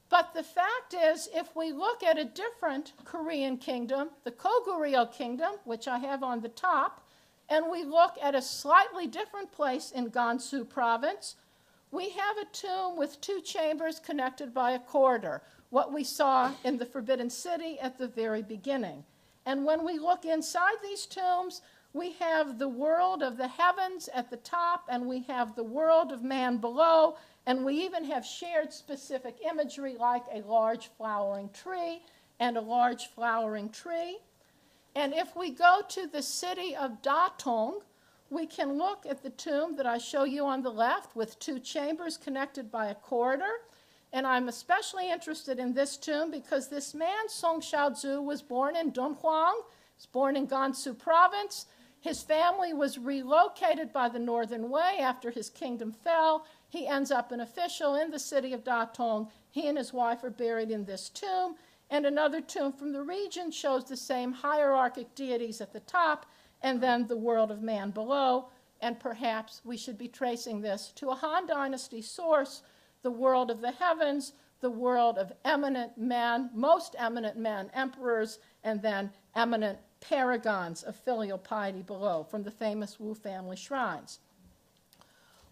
But the fact is, if we look at a different Korean kingdom, the Goguryeo kingdom, which I have on the top, and we look at a slightly different place in Gansu province, we have a tomb with 2 chambers connected by a corridor, what we saw in the Forbidden City at the very beginning. And when we look inside these tombs, we have the world of the heavens at the top, and we have the world of man below, and we even have shared specific imagery like a large flowering tree and a large flowering tree. And if we go to the city of Datong, we can look at the tomb that I show you on the left with 2 chambers connected by a corridor. And I'm especially interested in this tomb because this man, Song Xiaozu, was born in Dunhuang. He was born in Gansu province. His family was relocated by the Northern Wei after his kingdom fell. He ends up an official in the city of Datong. He and his wife are buried in this tomb. And another tomb from the region shows the same hierarchic deities at the top and then the world of man below. And perhaps we should be tracing this to a Han Dynasty source, the world of the heavens, the world of eminent men, most eminent men, emperors, and then eminent paragons of filial piety below from the famous Wu family shrines.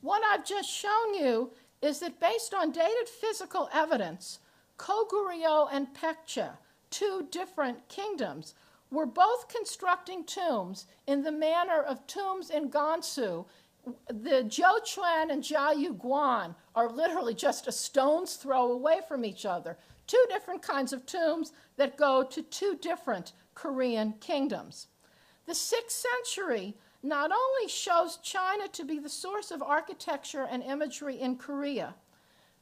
What I've just shown you is that based on dated physical evidence, Goguryeo and Paekche, 2 different kingdoms, were both constructing tombs in the manner of tombs in Gansu. The Jiuquan and Jiayuguan are literally just a stone's throw away from each other. 2 different kinds of tombs that go to 2 different Korean kingdoms. The 6th century not only shows China to be the source of architecture and imagery in Korea,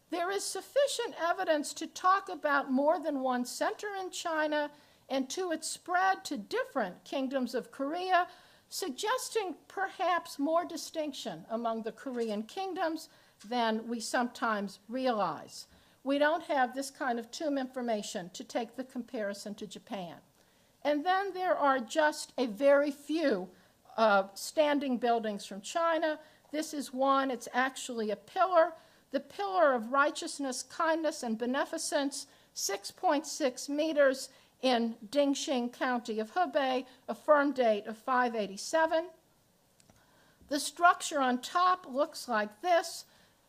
there is sufficient evidence to talk about more than one center in China and to its spread to different kingdoms of Korea, suggesting perhaps more distinction among the Korean kingdoms than we sometimes realize. We don't have this kind of tomb information to take the comparison to Japan. And then there are just a very few standing buildings from China. This is one, it's actually a pillar, the pillar of righteousness, kindness, and beneficence, 6.6 meters in Dingxing County of Hebei, a firm date of 587. The structure on top looks like this.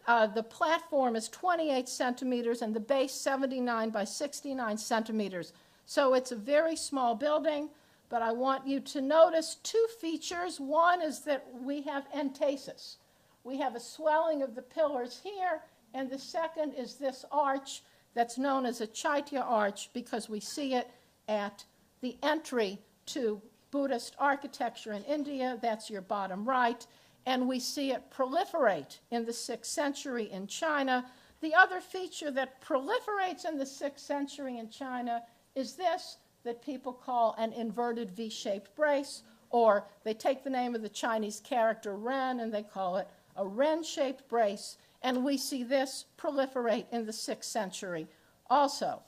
The platform is 28 centimeters and the base 79 by 69 centimeters. So it's a very small building, but I want you to notice two features. One is that we have entasis. We have a swelling of the pillars here, and the second is this arch that's known as a Chaitya arch because we see it at the entry to Buddhist architecture in India. That's your bottom right. And we see it proliferate in the 6th century in China. The other feature that proliferates in the 6th century in China is this, that people call an inverted V-shaped brace, or they take the name of the Chinese character Ren and they call it a Ren-shaped brace, and we see this proliferate in the 6th century also.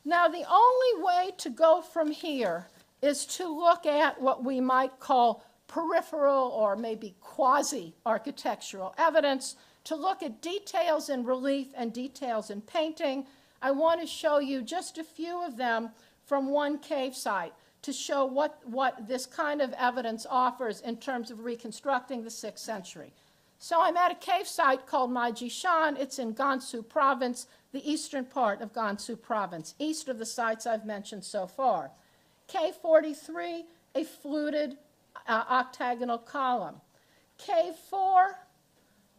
Now, the only way to go from here is to look at what we might call peripheral or maybe quasi-architectural evidence, to look at details in relief and details in painting. I want to show you just a few of them from one cave site to show what this kind of evidence offers in terms of reconstructing the 6th century. So I'm at a cave site called Maijishan. It's in Gansu province, the eastern part of Gansu province, east of the sites I've mentioned so far. Cave 43, a fluted octagonal column. Cave 4,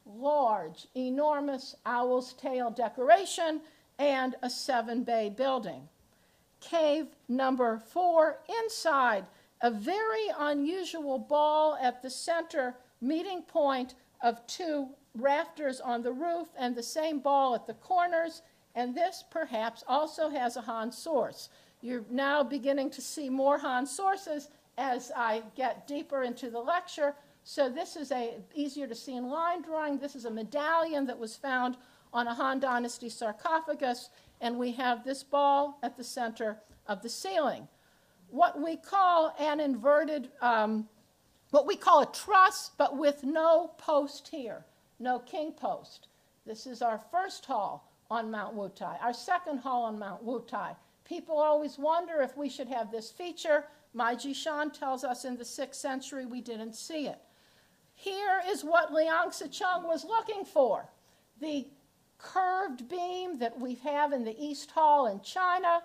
large, enormous owl's tail decoration and a 7-bay building. Cave number 4, inside, a very unusual ball at the center, meeting point of 2 rafters on the roof and the same ball at the corners, and this perhaps also has a Han source. You're now beginning to see more Han sources as I get deeper into the lecture. So this is easier to see in line drawing. This is a medallion that was found on a Han Dynasty sarcophagus, and we have this ball at the center of the ceiling. What we call an inverted, what we call a truss, but with no post here, no king post. This is our first hall on Mount Wutai, our second hall on Mount Wutai. People always wonder if we should have this feature. Maijishan tells us in the 6th century we didn't see it. Here is what Liang Sicheng was looking for. The curved beam that we have in the East Hall in China,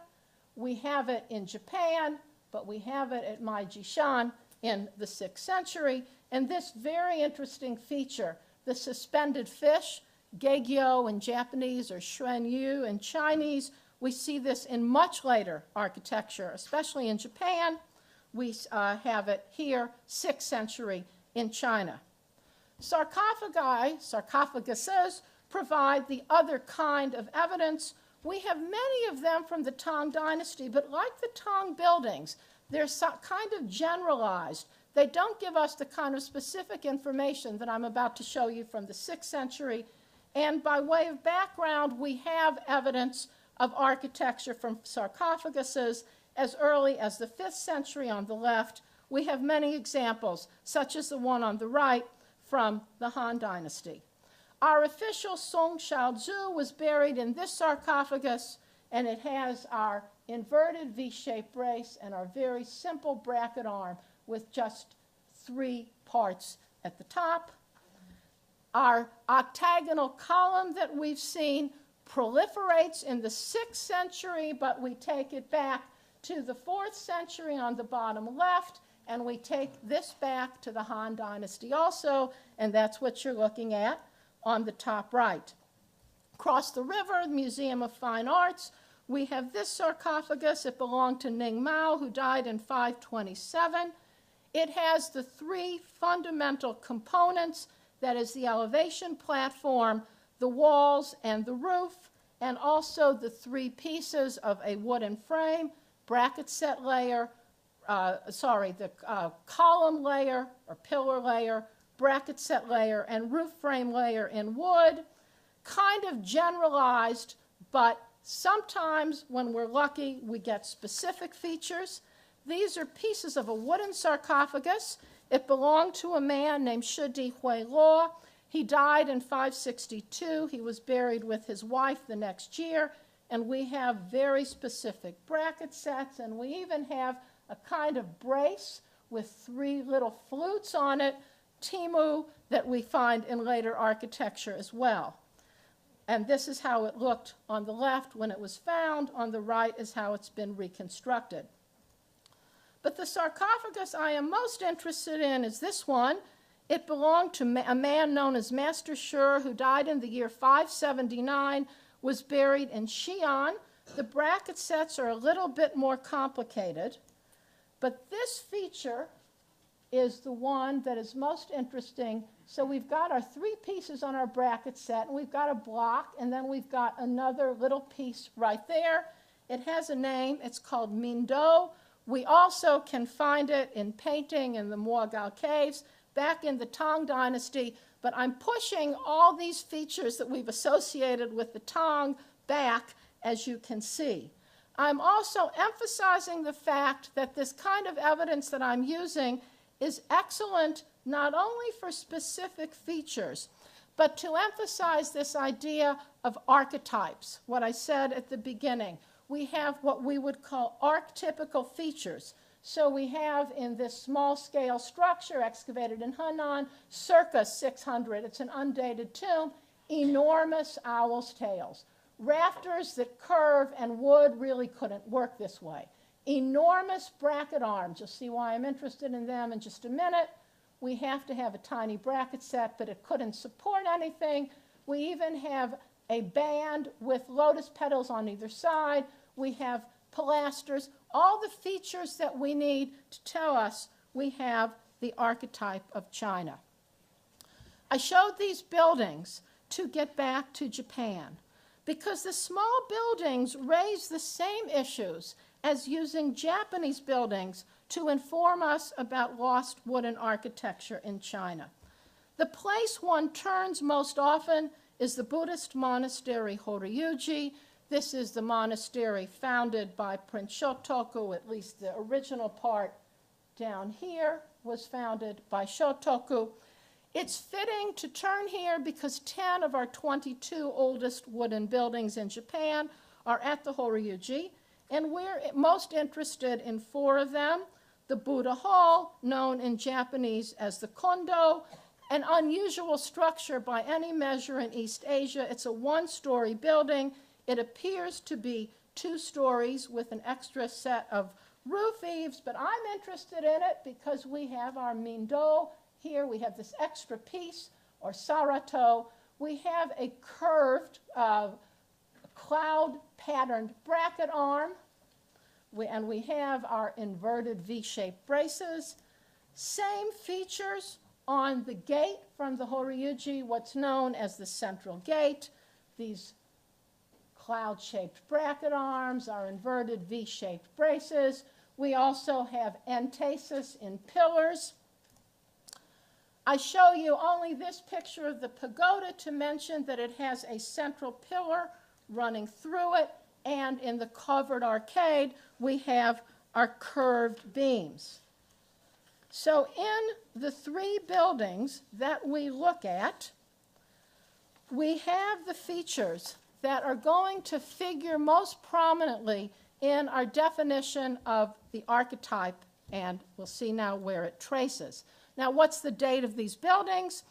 we have it in Japan, but we have it at Maijishan in the 6th century. And this very interesting feature, the suspended fish, Geigyo in Japanese or Xuanyu in Chinese, we see this in much later architecture, especially in Japan. We have it here, 6th century in China. Sarcophagi, sarcophaguses, provide the other kind of evidence. We have many of them from the Tang Dynasty, but like the Tang buildings, they're kind of generalized. They don't give us the kind of specific information that I'm about to show you from the 6th century. And by way of background, we have evidence of architecture from sarcophaguses as early as the 5th century on the left. We have many examples, such as the one on the right from the Han Dynasty. Our official Song Xiaozu was buried in this sarcophagus, and it has our inverted V-shaped brace and our very simple bracket arm with just 3 parts at the top. Our octagonal column that we've seen proliferates in the 6th century, but we take it back to the 4th century on the bottom left, and we take this back to the Han Dynasty also, and that's what you're looking at on the top right. Across the river, Museum of Fine Arts, we have this sarcophagus. It belonged to Ning Mao, who died in 527. It has the 3 fundamental components, that is the elevation platform, the walls, and the roof, and also the 3 pieces of a wooden frame, bracket set layer, the column layer or pillar layer, bracket set layer, and roof frame layer in wood. Kind of generalized, but sometimes when we're lucky, we get specific features. These are pieces of a wooden sarcophagus. It belonged to a man named Shudi Huiluo. He died in 562. He was buried with his wife the next year, and we have very specific bracket sets, and we even have a kind of brace with 3 little flutes on it, Timu, that we find in later architecture as well. And this is how it looked on the left when it was found. On the right is how it's been reconstructed. But the sarcophagus I am most interested in is this one. It belonged to a man known as Master Shur, who died in the year 579, was buried in Xi'an. The bracket sets are a little bit more complicated, but this feature is the one that is most interesting. So we've got our 3 pieces on our bracket set, and we've got a block, and then we've got another little piece right there. It has a name. It's called Mindo. We also can find it in painting in the Muagal caves back in the Tang Dynasty, but I'm pushing all these features that we've associated with the Tang back, as you can see. I'm also emphasizing the fact that this kind of evidence that I'm using is excellent not only for specific features, but to emphasize this idea of archetypes, what I said at the beginning. We have what we would call archetypical features. So we have in this small-scale structure excavated in Henan, circa 600, it's an undated tomb, enormous owl's tails. Rafters that curve, and wood really couldn't work this way. Enormous bracket arms. You'll see why I'm interested in them in just a minute. We have to have a tiny bracket set, but it couldn't support anything. We even have a band with lotus petals on either side. We have pilasters, all the features that we need to tell us we have the archetype of China. I showed these buildings to get back to Japan, because the small buildings raise the same issues as using Japanese buildings to inform us about lost wooden architecture in China. The place one turns most often is the Buddhist monastery Horyuji. This is the monastery founded by Prince Shotoku, at least the original part down here was founded by Shotoku. It's fitting to turn here because 10 of our 22 oldest wooden buildings in Japan are at the Horyuji, and we're most interested in 4 of them. The Buddha Hall, known in Japanese as the Kondo, an unusual structure by any measure in East Asia. It's a 1-story building. It appears to be 2 stories with an extra set of roof eaves, but I'm interested in it because we have our Mindo here. We have this extra piece, or Sarato. We have a curved cloud-patterned bracket arm, and we have our inverted V-shaped braces. Same features on the gate from the Horyuji, what's known as the central gate. These cloud-shaped bracket arms, our inverted V-shaped braces. We also have entasis in pillars. I show you only this picture of the pagoda to mention that it has a central pillar running through it, and in the covered arcade, we have our curved beams. So in the 3 buildings that we look at, we have the features that are going to figure most prominently in our definition of the archetype, and we'll see now where it traces. Now, what's the date of these buildings?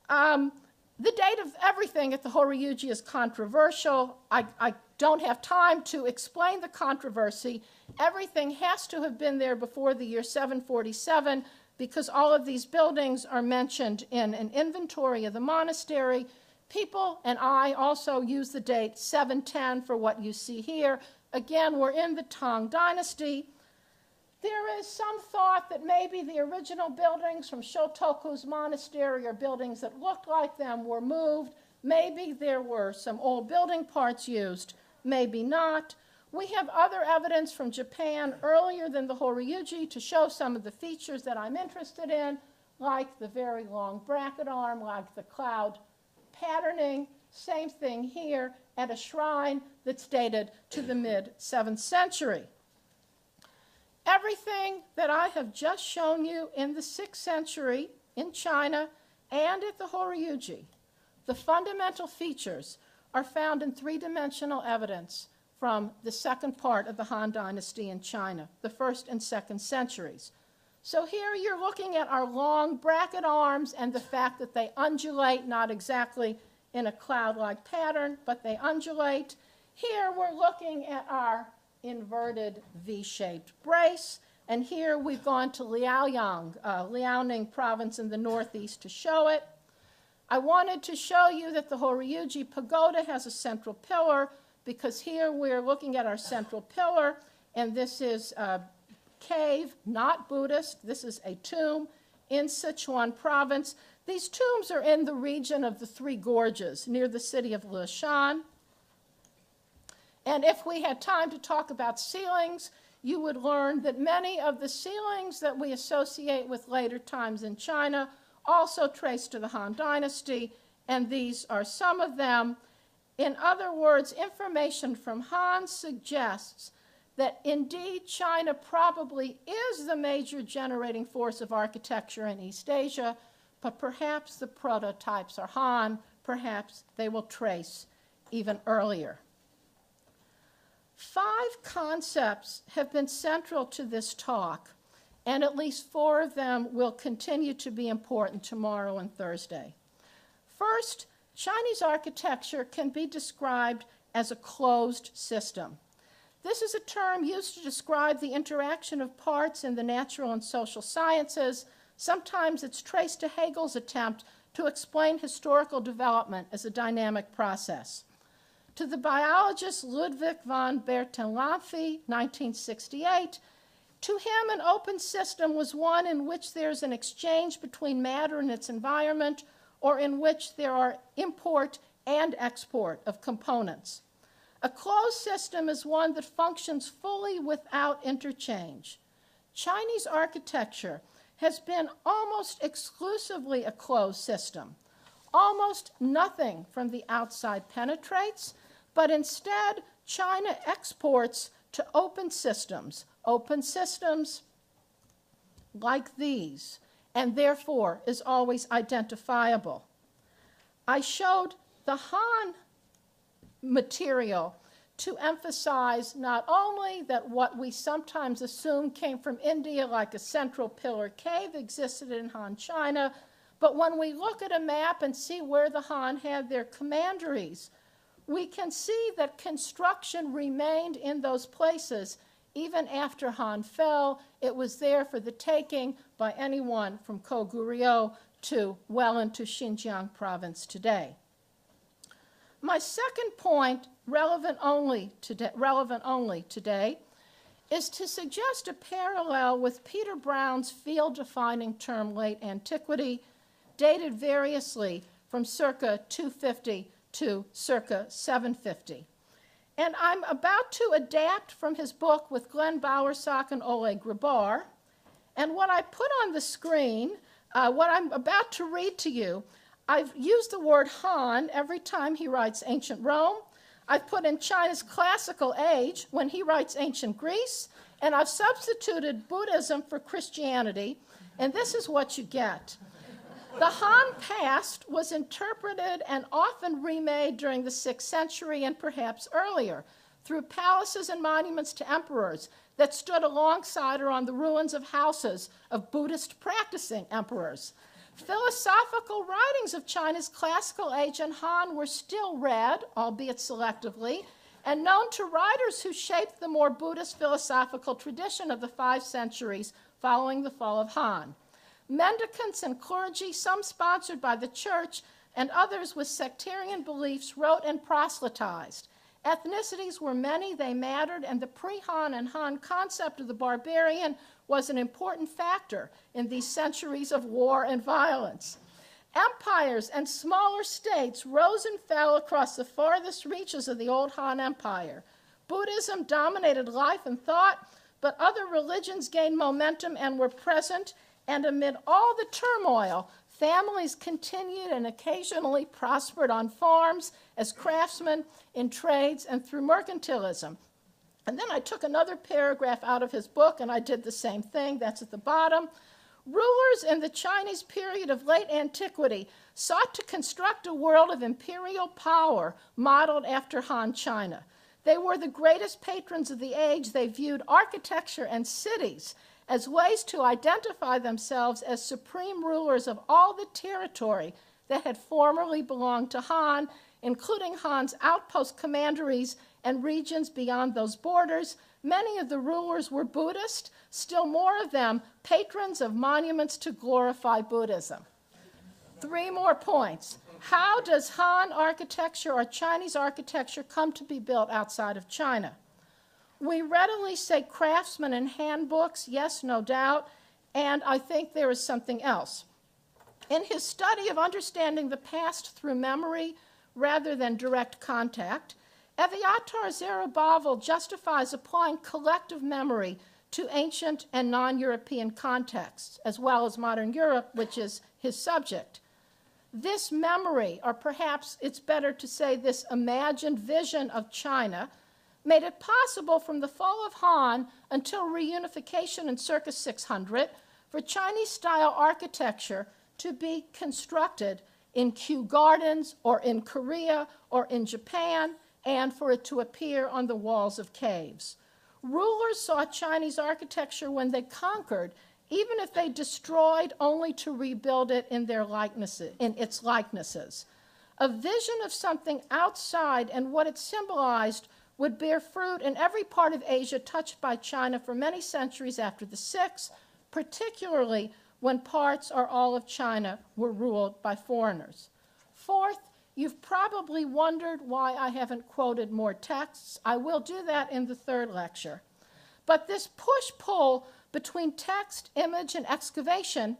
The date of everything at the Horyuji is controversial. I don't have time to explain the controversy. Everything has to have been there before the year 747 because all of these buildings are mentioned in an inventory of the monastery. People and I also use the date 710 for what you see here. Again, we're in the Tang Dynasty. There is some thought that maybe the original buildings from Shotoku's monastery or buildings that looked like them were moved. Maybe there were some old building parts used, maybe not. We have other evidence from Japan earlier than the Horyuji to show some of the features that I'm interested in, like the very long bracket arm, like the cloud patterning. Same thing here at a shrine that's dated to the mid-7th century. Everything that I have just shown you in the 6th century in China and at the Horyuji, the fundamental features are found in 3-dimensional evidence from the second part of the Han Dynasty in China, the 1st and 2nd centuries. So here you're looking at our long bracket arms and the fact that they undulate, not exactly in a cloud-like pattern, but they undulate. Here we're looking at our inverted V-shaped brace, and here we've gone to Liaoning province in the northeast to show it. I wanted to show you that the Horyuji Pagoda has a central pillar, because here we're looking at our central pillar, and this is a cave, not Buddhist. This is a tomb in Sichuan province. These tombs are in the region of the Three Gorges, near the city of Leshan. And if we had time to talk about ceilings, you would learn that many of the ceilings that we associate with later times in China also trace to the Han Dynasty, and these are some of them. In other words, information from Han suggests that indeed China probably is the major generating force of architecture in East Asia, but perhaps the prototypes are Han, perhaps they will trace even earlier. 5 concepts have been central to this talk, and at least 4 of them will continue to be important tomorrow and Thursday. First, Chinese architecture can be described as a closed system. This is a term used to describe the interaction of parts in the natural and social sciences. Sometimes it's traced to Hegel's attempt to explain historical development as a dynamic process. To the biologist Ludwig von Bertalanffy, 1968, to him an open system was one in which there's an exchange between matter and its environment, or in which there are import and export of components. A closed system is one that functions fully without interchange. Chinese architecture has been almost exclusively a closed system. Almost nothing from the outside penetrates, but instead China exports to open systems like these, and therefore is always identifiable. I showed the Han material to emphasize not only that what we sometimes assume came from India, like a central pillar cave, existed in Han China, but when we look at a map and see where the Han had their commanderies, we can see that construction remained in those places even after Han fell. It was there for the taking by anyone from Koguryo to well into Xinjiang province today. My second point, relevant only today, is to suggest a parallel with Peter Brown's field-defining term late antiquity, dated variously from circa 250 to circa 750. And I'm about to adapt from his book with Glenn Bowersock and Oleg Grabar. And what I put on the screen, what I'm about to read to you, I've used the word Han every time he writes ancient Rome. I've put in China's classical age when he writes ancient Greece, and I've substituted Buddhism for Christianity, and this is what you get. The Han past was interpreted and often remade during the 6th century and perhaps earlier through palaces and monuments to emperors that stood alongside or on the ruins of houses of Buddhist practicing emperors. Philosophical writings of China's classical age and Han were still read, albeit selectively, and known to writers who shaped the more Buddhist philosophical tradition of the 5 centuries following the fall of Han. Mendicants and clergy, some sponsored by the church and others with sectarian beliefs, wrote and proselytized. Ethnicities were many, they mattered, and the pre-Han and Han concept of the barbarian was an important factor in these centuries of war and violence. Empires and smaller states rose and fell across the farthest reaches of the old Han Empire. Buddhism dominated life and thought, but other religions gained momentum and were present, and amid all the turmoil, families continued and occasionally prospered on farms, as craftsmen, in trades, and through mercantilism. And then I took another paragraph out of his book, and I did the same thing. That's at the bottom. Rulers in the Chinese period of late antiquity sought to construct a world of imperial power modeled after Han China. They were the greatest patrons of the age. They viewed architecture and cities as ways to identify themselves as supreme rulers of all the territory that had formerly belonged to Han, including Han's outpost commanderies and regions beyond those borders. Many of the rulers were Buddhist, still more of them patrons of monuments to glorify Buddhism. 3 more points. How does Han architecture or Chinese architecture come to be built outside of China? We readily say craftsmen and handbooks, yes, no doubt, and I think there is something else. In his study of understanding the past through memory rather than direct contact, Eviatar Zerubbabel justifies applying collective memory to ancient and non-European contexts, as well as modern Europe, which is his subject. This memory, or perhaps it's better to say this imagined vision of China, made it possible from the fall of Han until reunification in circa 600 for Chinese-style architecture to be constructed in Kew Gardens or in Korea or in Japan, and for it to appear on the walls of caves. Rulers saw Chinese architecture when they conquered, even if they destroyed only to rebuild it in its likenesses. A vision of something outside and what it symbolized would bear fruit in every part of Asia touched by China for many centuries after the 6th, particularly when parts or all of China were ruled by foreigners. Fourth, you've probably wondered why I haven't quoted more texts. I will do that in the 3rd lecture. But this push-pull between text, image, and excavation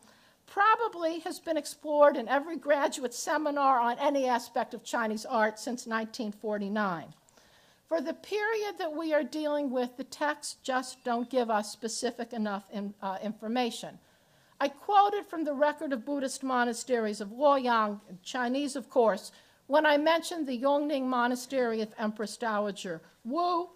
probably has been explored in every graduate seminar on any aspect of Chinese art since 1949. For the period that we are dealing with, the texts just don't give us specific enough information. I quoted from the record of Buddhist monasteries of Luoyang, Chinese of course, when I mentioned the Yongning Monastery of Empress Dowager Wu.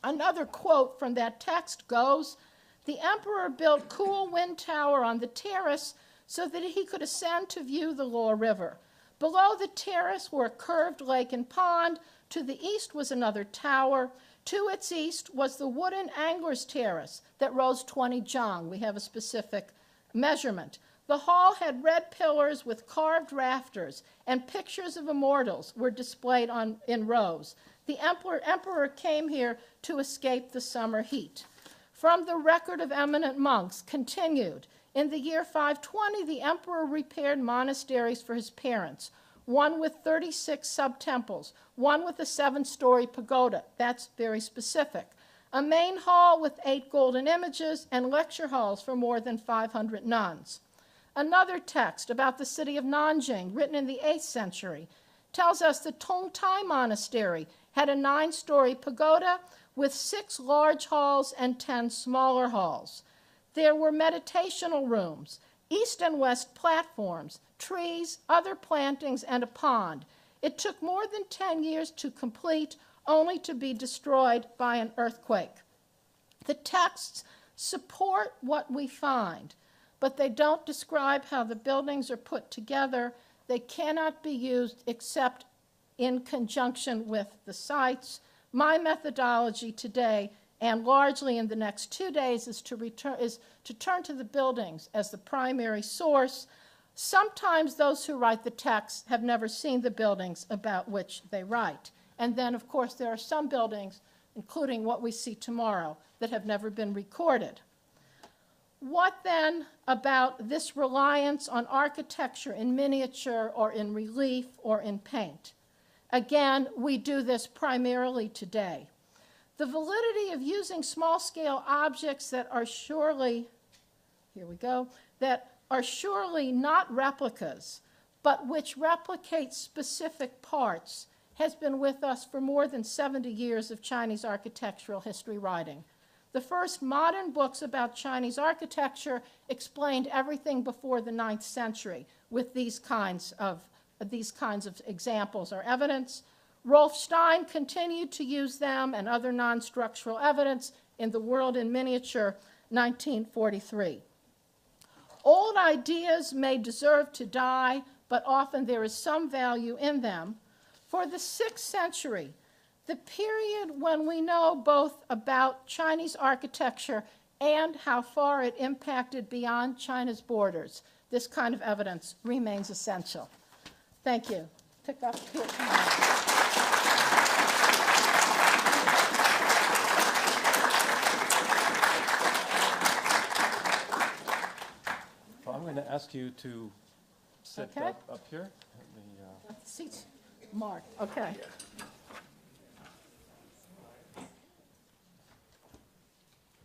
Another quote from that text goes, "The emperor built cool wind tower on the terrace so that he could ascend to view the Luo River. Below the terrace were a curved lake and pond. To the east was another tower. To its east was the wooden angler's terrace that rose 20 zhang." We have a specific measurement. The hall had red pillars with carved rafters, and pictures of immortals were displayed in rows. The emperor came here to escape the summer heat. From the record of eminent monks, continued, in the year 520, the emperor repaired monasteries for his parents, one with 36 sub-temples, one with a 7-story pagoda. That's very specific. A main hall with 8 golden images, and lecture halls for more than 500 nuns. Another text about the city of Nanjing, written in the 8th century, tells us the Tongtai Monastery had a 9-story pagoda with 6 large halls and 10 smaller halls. There were meditational rooms, east and west platforms, trees, other plantings, and a pond. It took more than 10 years to complete, only to be destroyed by an earthquake. The texts support what we find, but they don't describe how the buildings are put together. They cannot be used except in conjunction with the sites. My methodology today, and largely in the next 2 days, is to turn to the buildings as the primary source. Sometimes those who write the texts have never seen the buildings about which they write. And then, of course, there are some buildings, including what we see tomorrow, that have never been recorded. What then about this reliance on architecture in miniature or in relief or in paint? Again, we do this primarily today. The validity of using small-scale objects that are surely, that are surely not replicas, but which replicate specific parts, has been with us for more than 70 years of Chinese architectural history writing. The first modern books about Chinese architecture explained everything before the 9th century with these kinds of examples or evidence. Rolf Stein continued to use them and other non-structural evidence in The World in Miniature, 1943. Old ideas may deserve to die, but often there is some value in them. For the 6th century, the period when we know both about Chinese architecture and how far it impacted beyond China's borders, this kind of evidence remains essential. Thank you. Took off here. Well, I'm going to ask you to sit Okay. up here. Seats marked. Okay.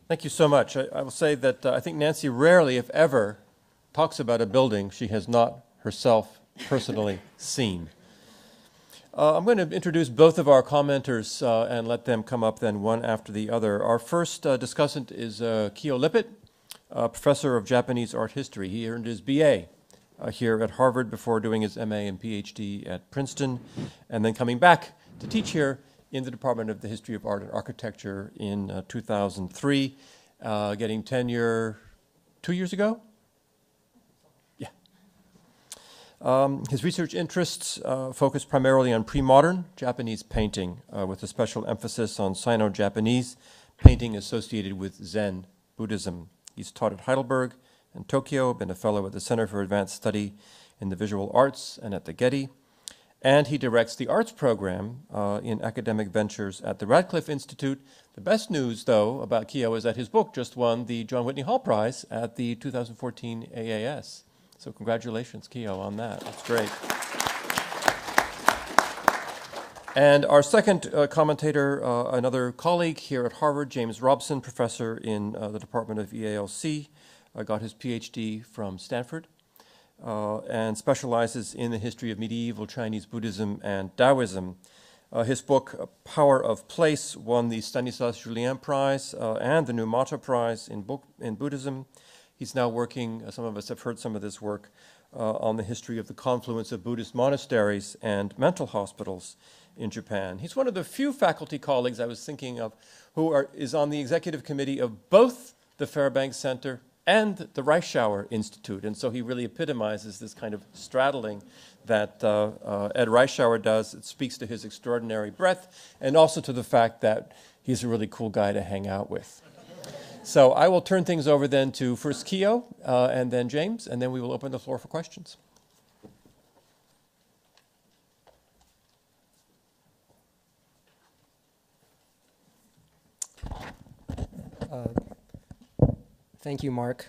Thank you so much. I will say that I think Nancy rarely, if ever, talks about a building she has not herself personally seen. I'm going to introduce both of our commenters and let them come up then one after the other. Our first discussant is Kyo Lippitt, professor of Japanese art history. He earned his BA here at Harvard before doing his MA and PhD at Princeton, and then coming back to teach here in the Department of the History of Art and Architecture in 2003, getting tenure 2 years ago? Yeah. His research interests focus primarily on pre-modern Japanese painting, with a special emphasis on Sino-Japanese painting associated with Zen Buddhism. He's taught at Heidelberg and Tokyo, been a fellow at the Center for Advanced Study in the Visual Arts and at the Getty. And he directs the arts program in academic ventures at the Radcliffe Institute. The best news, though, about Kyo is that his book just won the John Whitney Hall Prize at the 2014 AAS. So congratulations, Kyo, on that. That's great. And our second commentator, another colleague here at Harvard, James Robson, professor in the Department of EALC, got his PhD from Stanford. And specializes in the history of medieval Chinese Buddhism and Taoism. His book, Power of Place, won the Stanislas Julien Prize and the Numata Prize in Buddhism. He's now working, some of us have heard some of this work, on the history of the confluence of Buddhist monasteries and mental hospitals in Japan. He's one of the few faculty colleagues I was thinking of who is on the executive committee of both the Fairbanks Center and the Reischauer Institute. And so he really epitomizes this kind of straddling that Ed Reischauer does. It speaks to his extraordinary breadth and also to the fact that he's a really cool guy to hang out with. So I will turn things over then to first Kyo and then James, and then we will open the floor for questions. Thank you, Mark.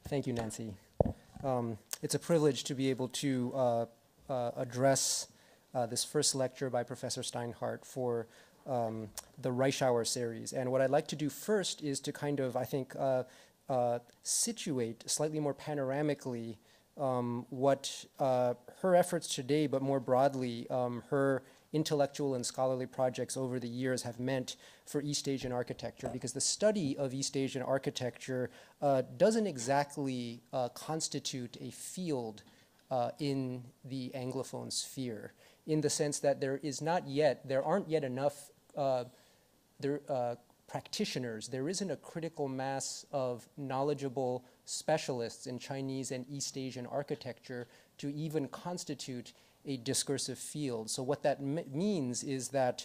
Thank you, Nancy. It's a privilege to be able to address this first lecture by Professor Steinhardt for the Reischauer series. And what I'd like to do first is to kind of, I think, situate slightly more panoramically what her efforts today, but more broadly, her intellectual and scholarly projects over the years have meant for East Asian architecture, because the study of East Asian architecture doesn't exactly constitute a field in the Anglophone sphere, in the sense that there aren't yet enough practitioners. There isn't a critical mass of knowledgeable specialists in Chinese and East Asian architecture to even constitute a discursive field. So what that means is that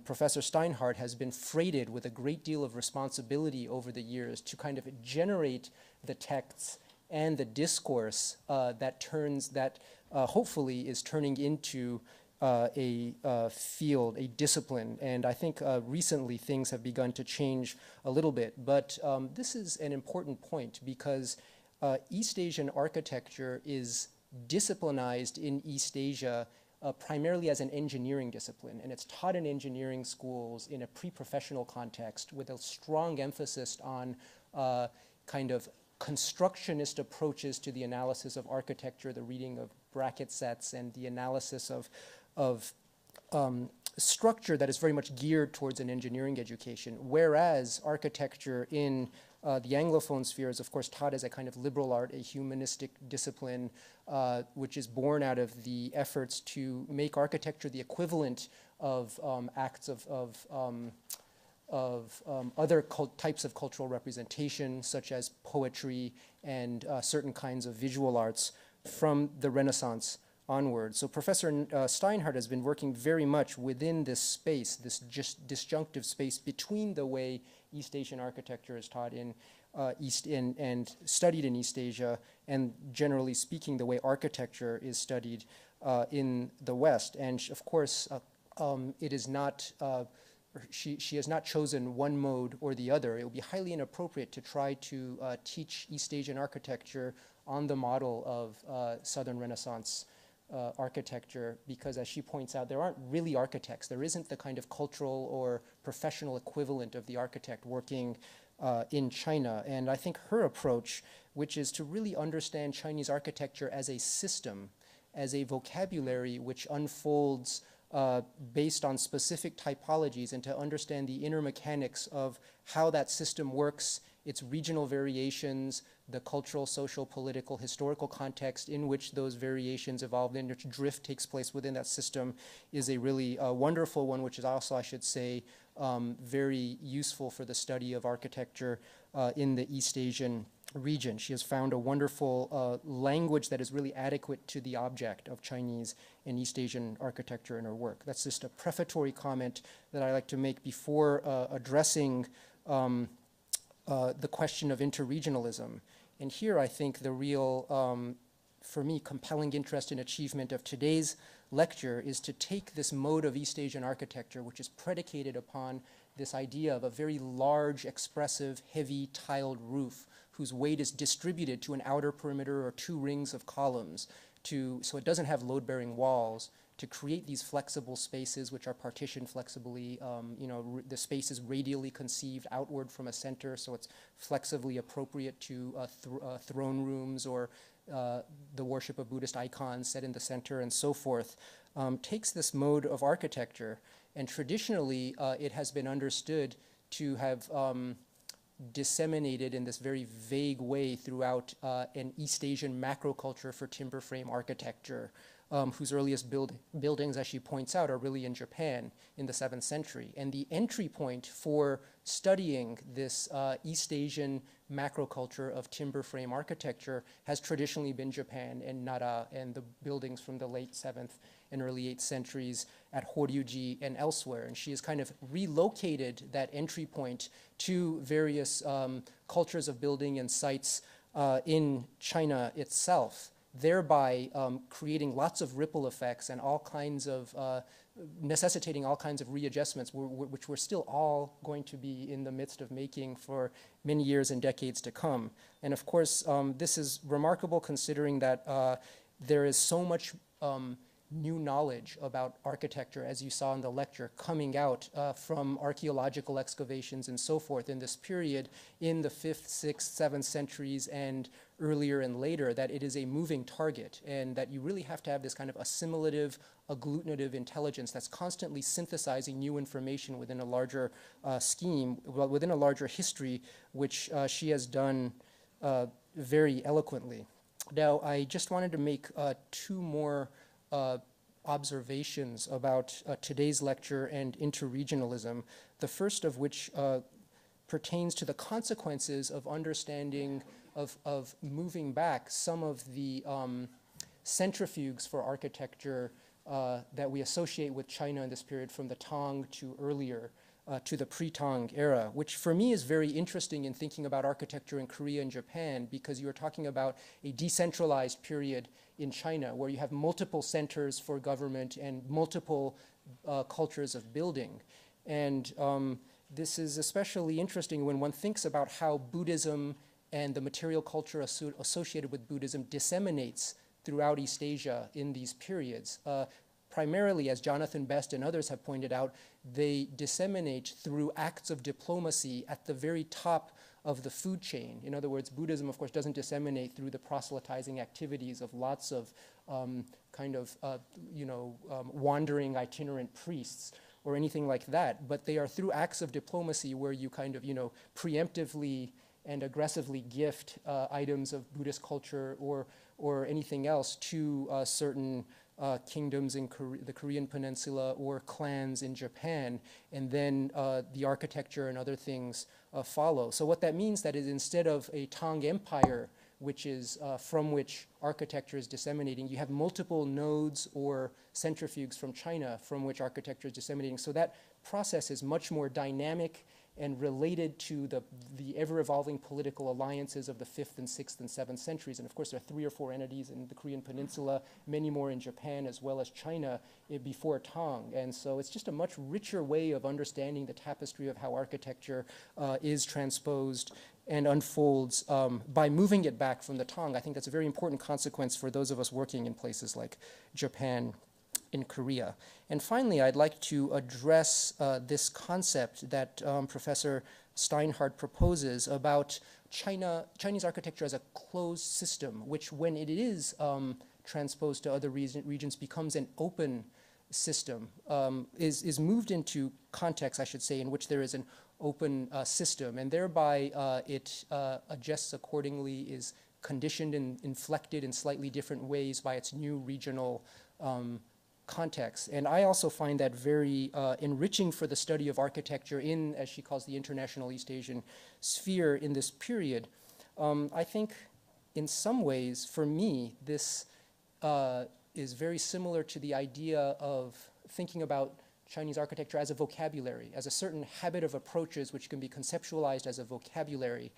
Professor Steinhardt has been freighted with a great deal of responsibility over the years to kind of generate the texts and the discourse that hopefully is turning into a field, a discipline. And I think recently things have begun to change a little bit. But this is an important point, because East Asian architecture is disciplinized in East Asia primarily as an engineering discipline, and it's taught in engineering schools in a pre-professional context with a strong emphasis on kind of constructionist approaches to the analysis of architecture, the reading of bracket sets, and the analysis of structure that is very much geared towards an engineering education, whereas architecture in the Anglophone sphere is, of course, taught as a kind of liberal art, a humanistic discipline, which is born out of the efforts to make architecture the equivalent of acts of other types of cultural representation, such as poetry and certain kinds of visual arts from the Renaissance onward. So Professor Steinhardt has been working very much within this space, this disjunctive space between the way East Asian architecture is taught in and studied in East Asia, and generally speaking, the way architecture is studied in the West. And of course, it is not, she has not chosen one mode or the other. It would be highly inappropriate to try to teach East Asian architecture on the model of Southern Renaissance architecture, because as she points out, there aren't really architects. There isn't the kind of cultural or professional equivalent of the architect working in China. And I think her approach, which is to really understand Chinese architecture as a system, as a vocabulary which unfolds based on specific typologies, and to understand the inner mechanics of how that system works, its regional variations, the cultural, social, political, historical context in which those variations evolve, in which drift takes place within that system, is a really wonderful one, which is also, I should say, very useful for the study of architecture in the East Asian region. She has found a wonderful language that is really adequate to the object of Chinese and East Asian architecture in her work. That's just a prefatory comment that I like to make before addressing the question of interregionalism. And here I think the real, for me, compelling interest and achievement of today's lecture is to take this mode of East Asian architecture, which is predicated upon this idea of a very large, expressive, heavy tiled roof whose weight is distributed to an outer perimeter or two rings of columns, so it doesn't have load-bearing walls, to create these flexible spaces which are partitioned flexibly. The space is radially conceived outward from a center, so it's flexibly appropriate to throne rooms or the worship of Buddhist icons set in the center and so forth, takes this mode of architecture. And traditionally, it has been understood to have disseminated in this very vague way throughout an East Asian macroculture for timber frame architecture, whose earliest buildings, as she points out, are really in Japan in the 7th century. And the entry point for studying this East Asian macroculture of timber frame architecture has traditionally been Japan and Nara and the buildings from the late 7th and early 8th centuries at Horyuji and elsewhere. And she has kind of relocated that entry point to various cultures of building and sites in China itself, thereby creating lots of ripple effects and all kinds of, necessitating all kinds of readjustments, which we're still all going to be in the midst of making for many years and decades to come. And of course, this is remarkable considering that there is so much new knowledge about architecture, as you saw in the lecture, coming out from archaeological excavations and so forth in this period in the 5th, 6th, 7th centuries and earlier and later, that it is a moving target, and that you really have to have this kind of assimilative, agglutinative intelligence that's constantly synthesizing new information within a larger scheme, well, within a larger history, which she has done very eloquently. Now, I just wanted to make two more observations about today's lecture and interregionalism, the first of which pertains to the consequences of understanding, of moving back some of the centrifuges for architecture that we associate with China in this period, from the Tang to earlier, to the pre-Tang era, which for me is very interesting in thinking about architecture in Korea and Japan, because you are talking about a decentralized period in China where you have multiple centers for government and multiple cultures of building. And this is especially interesting when one thinks about how Buddhism and the material culture associated with Buddhism disseminates throughout East Asia in these periods. Primarily, as Jonathan Best and others have pointed out, they disseminate through acts of diplomacy at the very top of the food chain. In other words, Buddhism, of course, doesn't disseminate through the proselytizing activities of lots of wandering itinerant priests or anything like that, but they are through acts of diplomacy where you kind of, preemptively and aggressively gift items of Buddhist culture or anything else to certain kingdoms in the Korean peninsula or clans in Japan, and then the architecture and other things follow. So what that means that is, instead of a Tang Empire, which is from which architecture is disseminating, you have multiple nodes or centrifuges from China from which architecture is disseminating. So that process is much more dynamic and related to the ever-evolving political alliances of the 5th and 6th and 7th centuries. And of course, there are 3 or 4 entities in the Korean Peninsula, many more in Japan, as well as China before Tang. And so it's just a much richer way of understanding the tapestry of how architecture is transposed and unfolds by moving it back from the Tang. I think that's a very important consequence for those of us working in places like Japan and Korea. And finally, I'd like to address this concept that Professor Steinhardt proposes about Chinese architecture as a closed system, which when it is transposed to other regions becomes an open system, is moved into context, I should say, in which there is an open system, and thereby it adjusts accordingly, is conditioned and inflected in slightly different ways by its new regional context. And I also find that very enriching for the study of architecture in, as she calls, the international East Asian sphere in this period. I think in some ways, for me, this is very similar to the idea of thinking about Chinese architecture as a vocabulary, as a certain habit of approaches which can be conceptualized as a vocabulary,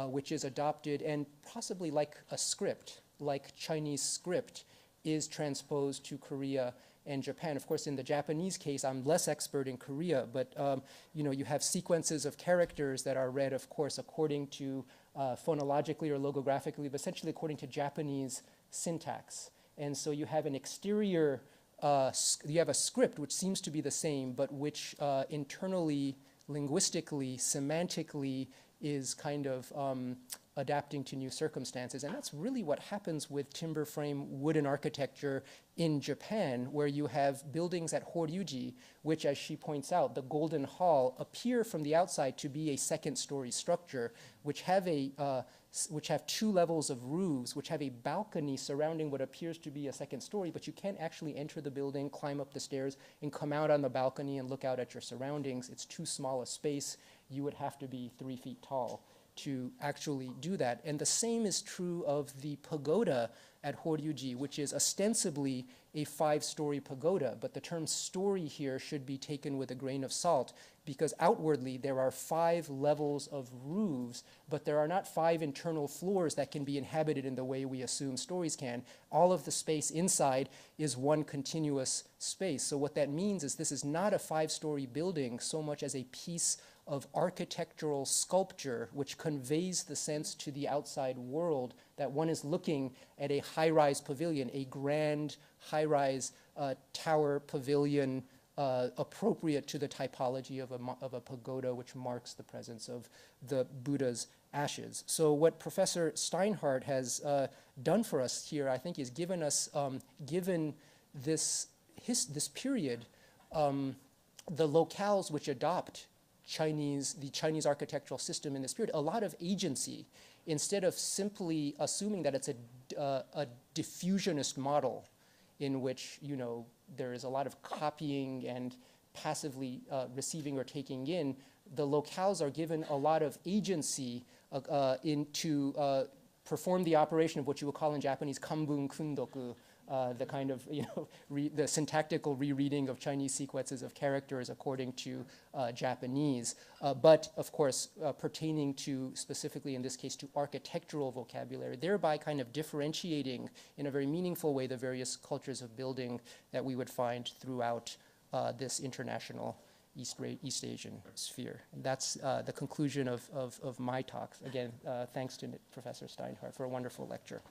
which is adopted and possibly like a script, like Chinese script is transposed to Korea and Japan. Of course, in the Japanese case, I'm less expert in Korea, but you have sequences of characters that are read, of course, according to phonologically or logographically, but essentially according to Japanese syntax. And so you have an exterior, you have a script which seems to be the same, but which internally, linguistically, semantically is kind of adapting to new circumstances. And that's really what happens with timber frame wooden architecture in Japan, where you have buildings at Horyuji, which, as she points out, the Golden Hall, appear from the outside to be a second-story structure, which have 2 levels of roofs, which have a balcony surrounding what appears to be a second story, but you can't actually enter the building, climb up the stairs, and come out on the balcony and look out at your surroundings. It's too small a space. You would have to be 3 feet tall to actually do that. And the same is true of the pagoda at Horyuji, which is ostensibly a 5-story pagoda, but the term story here should be taken with a grain of salt, because outwardly there are 5 levels of roofs, but there are not 5 internal floors that can be inhabited in the way we assume stories can. All of the space inside is one continuous space. So what that means is this is not a 5-story building so much as a piece of architectural sculpture which conveys the sense to the outside world that one is looking at a high-rise pavilion, a grand high-rise tower pavilion appropriate to the typology of a pagoda which marks the presence of the Buddha's ashes. So what Professor Steinhardt has done for us here, I think, is given us, given this period, the locales which adopt the Chinese architectural system in this period, a lot of agency, instead of simply assuming that it's a diffusionist model in which, there is a lot of copying and passively receiving or taking in. The locales are given a lot of agency to perform the operation of what you would call in Japanese kambun kundoku, the kind of, the syntactical rereading of Chinese sequences of characters according to Japanese, but of course pertaining to, specifically in this case, to architectural vocabulary, thereby kind of differentiating in a very meaningful way the various cultures of building that we would find throughout this international East Asian sphere. And that's the conclusion of my talk. Again, thanks to Professor Steinhardt for a wonderful lecture.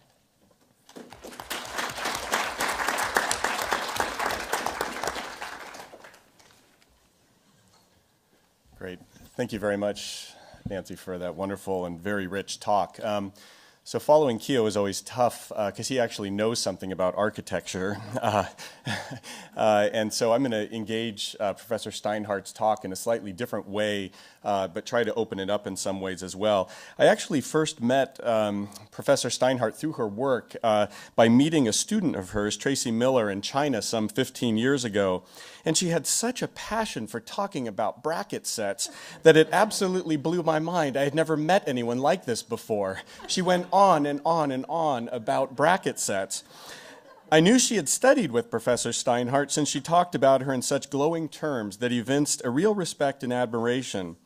Great. Thank you very much, Nancy, for that wonderful and very rich talk. So following Kyo is always tough because he actually knows something about architecture. And so I'm going to engage Professor Steinhardt's talk in a slightly different way, but try to open it up in some ways as well. I actually first met Professor Steinhardt through her work by meeting a student of hers, Tracy Miller, in China some 15 years ago. And she had such a passion for talking about bracket sets that it absolutely blew my mind. I had never met anyone like this before. She went on and on and on about bracket sets. I knew she had studied with Professor Steinhardt since she talked about her in such glowing terms that evinced a real respect and admiration.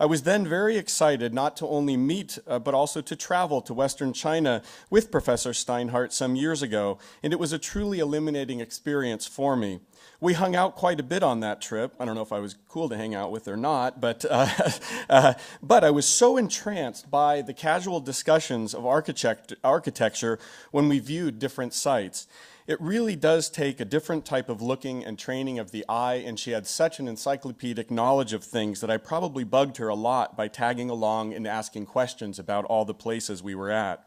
I was then very excited not to only meet, but also to travel to Western China with Professor Steinhardt some years ago, and it was a truly illuminating experience for me. We hung out quite a bit on that trip. I don't know if I was cool to hang out with or not, but I was so entranced by the casual discussions of architecture when we viewed different sites. It really does take a different type of looking and training of the eye, and she had such an encyclopedic knowledge of things that I probably bugged her a lot by tagging along and asking questions about all the places we were at.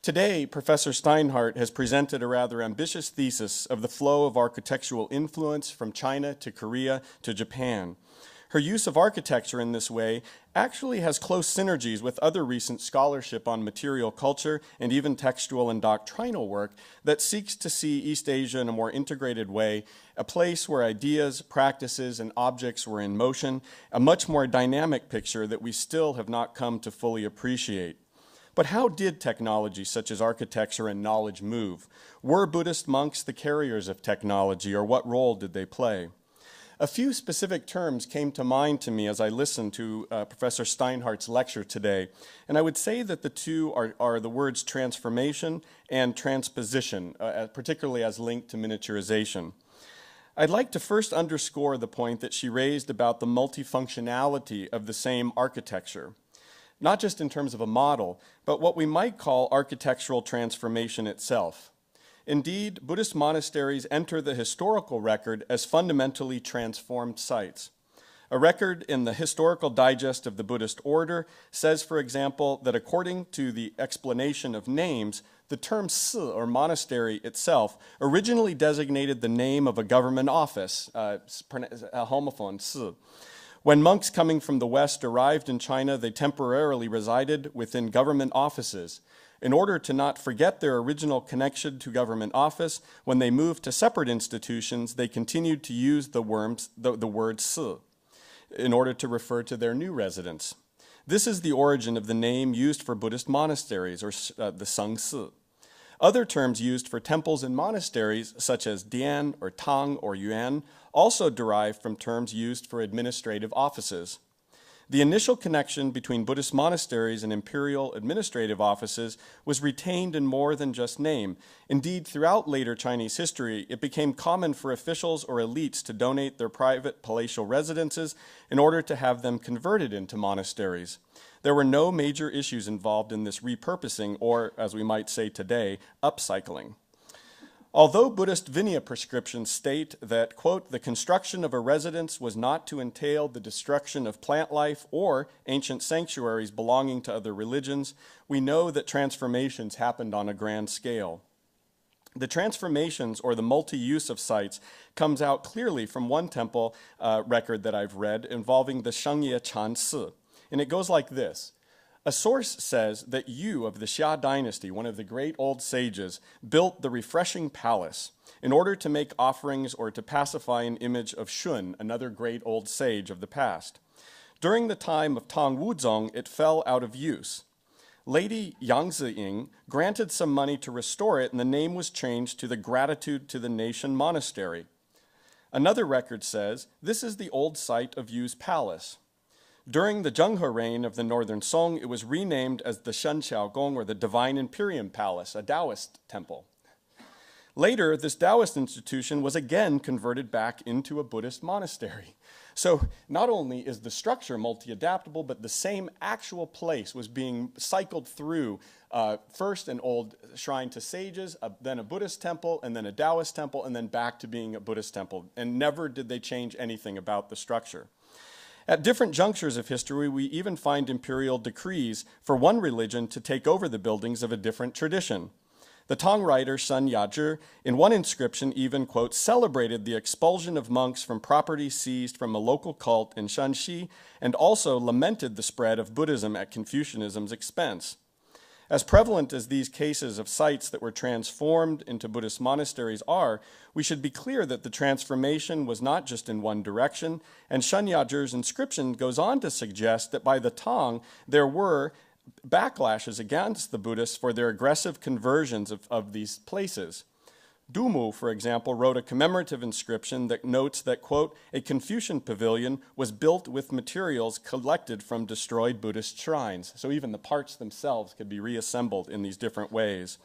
Today, Professor Steinhardt has presented a rather ambitious thesis of the flow of architectural influence from China to Korea to Japan. Her use of architecture in this way actually has close synergies with other recent scholarship on material culture and even textual and doctrinal work that seeks to see East Asia in a more integrated way, a place where ideas, practices, and objects were in motion, a much more dynamic picture that we still have not come to fully appreciate. But how did technology such as architecture and knowledge move? Were Buddhist monks the carriers of technology, or what role did they play? A few specific terms came to mind to me as I listened to Professor Steinhardt's lecture today, and I would say that the two are the words transformation and transposition, particularly as linked to miniaturization. I'd like to first underscore the point that she raised about the multifunctionality of the same architecture. Not just in terms of a model, but what we might call architectural transformation itself. Indeed, Buddhist monasteries enter the historical record as fundamentally transformed sites. A record in the Historical Digest of the Buddhist Order says, for example, that according to the explanation of names, the term si, or monastery itself, originally designated the name of a government office, a homophone, si. When monks coming from the West arrived in China, they temporarily resided within government offices. In order to not forget their original connection to government office, when they moved to separate institutions, they continued to use the word si in order to refer to their new residence. This is the origin of the name used for Buddhist monasteries, or the Sang Si. Other terms used for temples and monasteries, such as dian or tang or yuan, also derive from terms used for administrative offices. The initial connection between Buddhist monasteries and imperial administrative offices was retained in more than just name. Indeed, throughout later Chinese history, it became common for officials or elites to donate their private palatial residences in order to have them converted into monasteries. There were no major issues involved in this repurposing, or, as we might say today, upcycling. Although Buddhist Vinaya prescriptions state that, quote, the construction of a residence was not to entail the destruction of plant life or ancient sanctuaries belonging to other religions, we know that transformations happened on a grand scale. The transformations, or the multi-use of sites, comes out clearly from one temple record that I've read involving the Shengye Chan Si, and it goes like this. A source says that Yu of the Xia dynasty, one of the great old sages, built the refreshing palace in order to make offerings or to pacify an image of Shun, another great old sage of the past. During the time of Tang Wuzong, it fell out of use. Lady Yang Ziying granted some money to restore it, and the name was changed to the Gratitude to the Nation Monastery. Another record says, this is the old site of Yu's palace. During the Zhenghe reign of the Northern Song, it was renamed as the Shenqiao Gong, or the Divine Imperium Palace, a Taoist temple. Later, this Taoist institution was again converted back into a Buddhist monastery. So not only is the structure multi-adaptable, but the same actual place was being cycled through first an old shrine to sages, then a Buddhist temple, and then a Taoist temple, and then back to being a Buddhist temple. And never did they change anything about the structure. At different junctures of history, we even find imperial decrees for one religion to take over the buildings of a different tradition. The Tang writer Sun Yazhi, in one inscription, even, quote, celebrated the expulsion of monks from property seized from a local cult in Shanxi, and also lamented the spread of Buddhism at Confucianism's expense. As prevalent as these cases of sites that were transformed into Buddhist monasteries are, we should be clear that the transformation was not just in one direction, and Sun Yazhi's inscription goes on to suggest that by the Tang, there were backlashes against the Buddhists for their aggressive conversions of these places. Dumu, for example, wrote a commemorative inscription that notes that, quote, a Confucian pavilion was built with materials collected from destroyed Buddhist shrines. So even the parts themselves could be reassembled in these different ways.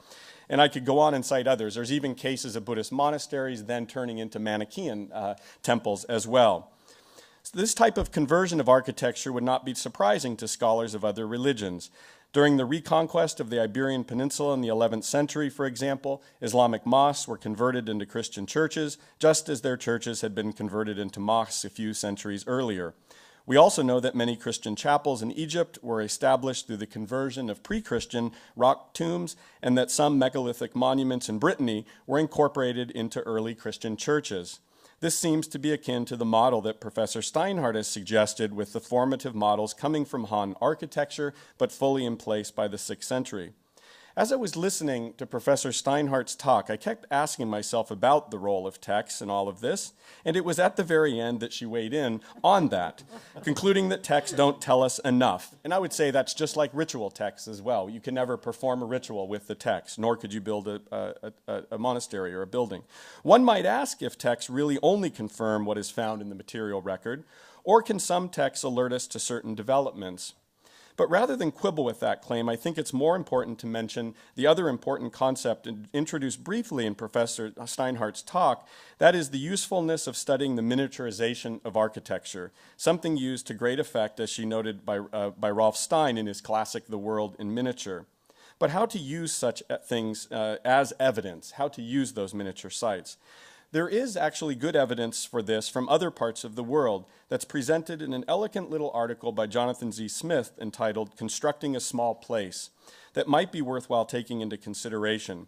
And I could go on and cite others. There's even cases of Buddhist monasteries then turning into Manichaean temples as well. So this type of conversion of architecture would not be surprising to scholars of other religions. During the reconquest of the Iberian Peninsula in the 11th century, for example, Islamic mosques were converted into Christian churches, just as their churches had been converted into mosques a few centuries earlier. We also know that many Christian chapels in Egypt were established through the conversion of pre-Christian rock tombs, and that some megalithic monuments in Brittany were incorporated into early Christian churches. This seems to be akin to the model that Professor Steinhardt has suggested, with the formative models coming from Han architecture, but fully in place by the 6th century. As I was listening to Professor Steinhardt's talk, I kept asking myself about the role of texts in all of this, and it was at the very end that she weighed in on that, concluding that texts don't tell us enough. And I would say that's just like ritual texts as well. You can never perform a ritual with the text, nor could you build a monastery or a building. One might ask if texts really only confirm what is found in the material record, or can some texts alert us to certain developments? But rather than quibble with that claim, I think it's more important to mention the other important concept introduced briefly in Professor Steinhardt's talk, that is the usefulness of studying the miniaturization of architecture, something used to great effect, as she noted, by Rolf Stein in his classic The World in Miniature. But how to use such things as evidence, how to use those miniature sites. There is actually good evidence for this from other parts of the world that's presented in an elegant little article by Jonathan Z. Smith entitled Constructing a Small Place that might be worthwhile taking into consideration.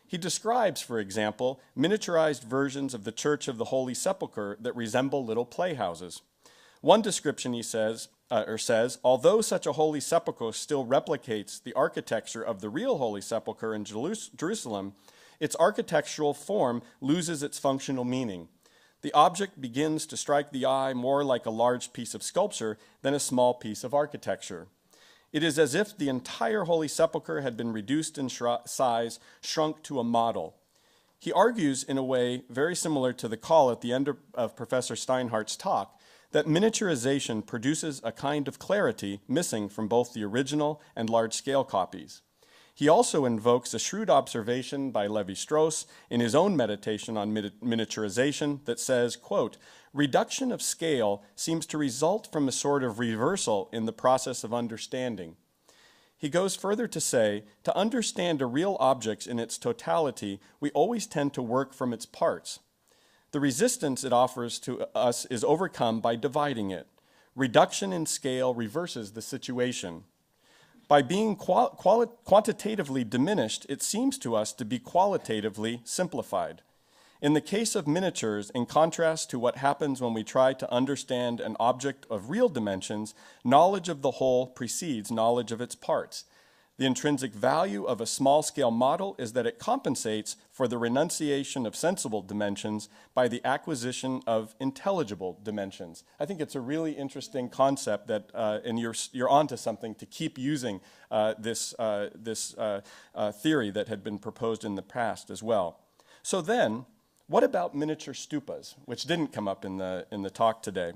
He describes, for example, miniaturized versions of the Church of the Holy Sepulchre that resemble little playhouses. One description, he says, although such a Holy Sepulchre still replicates the architecture of the real Holy Sepulchre in Jerusalem, its architectural form loses its functional meaning. The object begins to strike the eye more like a large piece of sculpture than a small piece of architecture. It is as if the entire Holy Sepulchre had been reduced in size, shrunk to a model. He argues in a way very similar to the call at the end of Professor Steinhardt's talk, that miniaturization produces a kind of clarity missing from both the original and large-scale copies. He also invokes a shrewd observation by Levi-Strauss in his own meditation on miniaturization that says, quote, reduction of scale seems to result from a sort of reversal in the process of understanding. He goes further to say, to understand a real object in its totality, we always tend to work from its parts. The resistance it offers to us is overcome by dividing it. Reduction in scale reverses the situation. By being quantitatively diminished, it seems to us to be qualitatively simplified. In the case of miniatures, in contrast to what happens when we try to understand an object of real dimensions, knowledge of the whole precedes knowledge of its parts. The intrinsic value of a small-scale model is that it compensates for the renunciation of sensible dimensions by the acquisition of intelligible dimensions. I think it's a really interesting concept that, and you're onto something to keep using this theory that had been proposed in the past as well. So then, what about miniature stupas, which didn't come up in the talk today?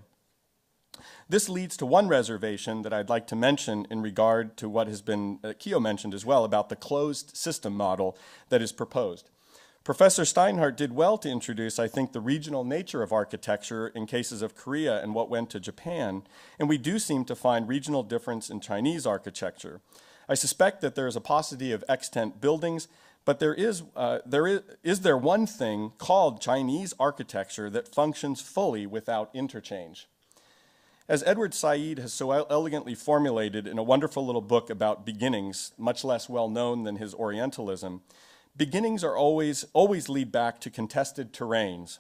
This leads to one reservation that I'd like to mention in regard to what has been, Kyo mentioned as well, about the closed system model that is proposed. Professor Steinhardt did well to introduce, I think, the regional nature of architecture in cases of Korea and what went to Japan, and we do seem to find regional difference in Chinese architecture. I suspect that there is a paucity of extant buildings, but is there one thing called Chinese architecture that functions fully without interchange? As Edward Said has so elegantly formulated in a wonderful little book about beginnings, much less well known than his Orientalism, beginnings are always lead back to contested terrains.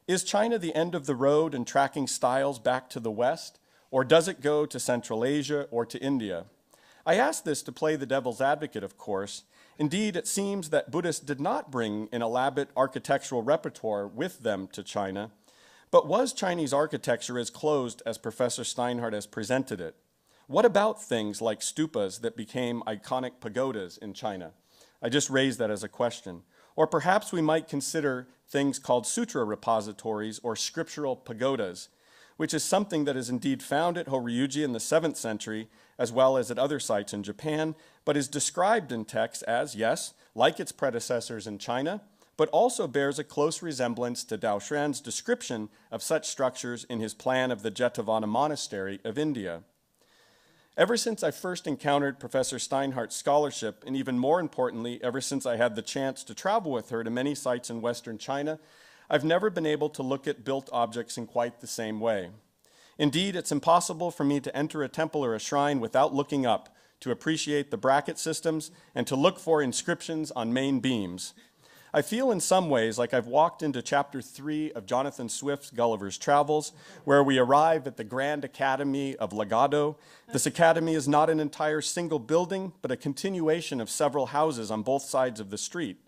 Is China the end of the road in tracking styles back to the West, or does it go to Central Asia or to India? I ask this to play the devil's advocate, of course. Indeed, it seems that Buddhists did not bring an elaborate architectural repertoire with them to China. But was Chinese architecture as closed as Professor Steinhardt has presented it? What about things like stupas that became iconic pagodas in China? I just raised that as a question. Or perhaps we might consider things called sutra repositories or scriptural pagodas, which is something that is indeed found at Horyuji in the 7th century, as well as at other sites in Japan, but is described in texts as, yes, like its predecessors in China, but also bears a close resemblance to Dao Xuan's description of such structures in his plan of the Jetavana Monastery of India. Ever since I first encountered Professor Steinhardt's scholarship, and even more importantly, ever since I had the chance to travel with her to many sites in Western China, I've never been able to look at built objects in quite the same way. Indeed, it's impossible for me to enter a temple or a shrine without looking up, to appreciate the bracket systems, and to look for inscriptions on main beams. I feel in some ways like I've walked into chapter 3 of Jonathan Swift's Gulliver's Travels, where we arrive at the Grand Academy of Legado. This academy is not an entire single building, but a continuation of several houses on both sides of the street.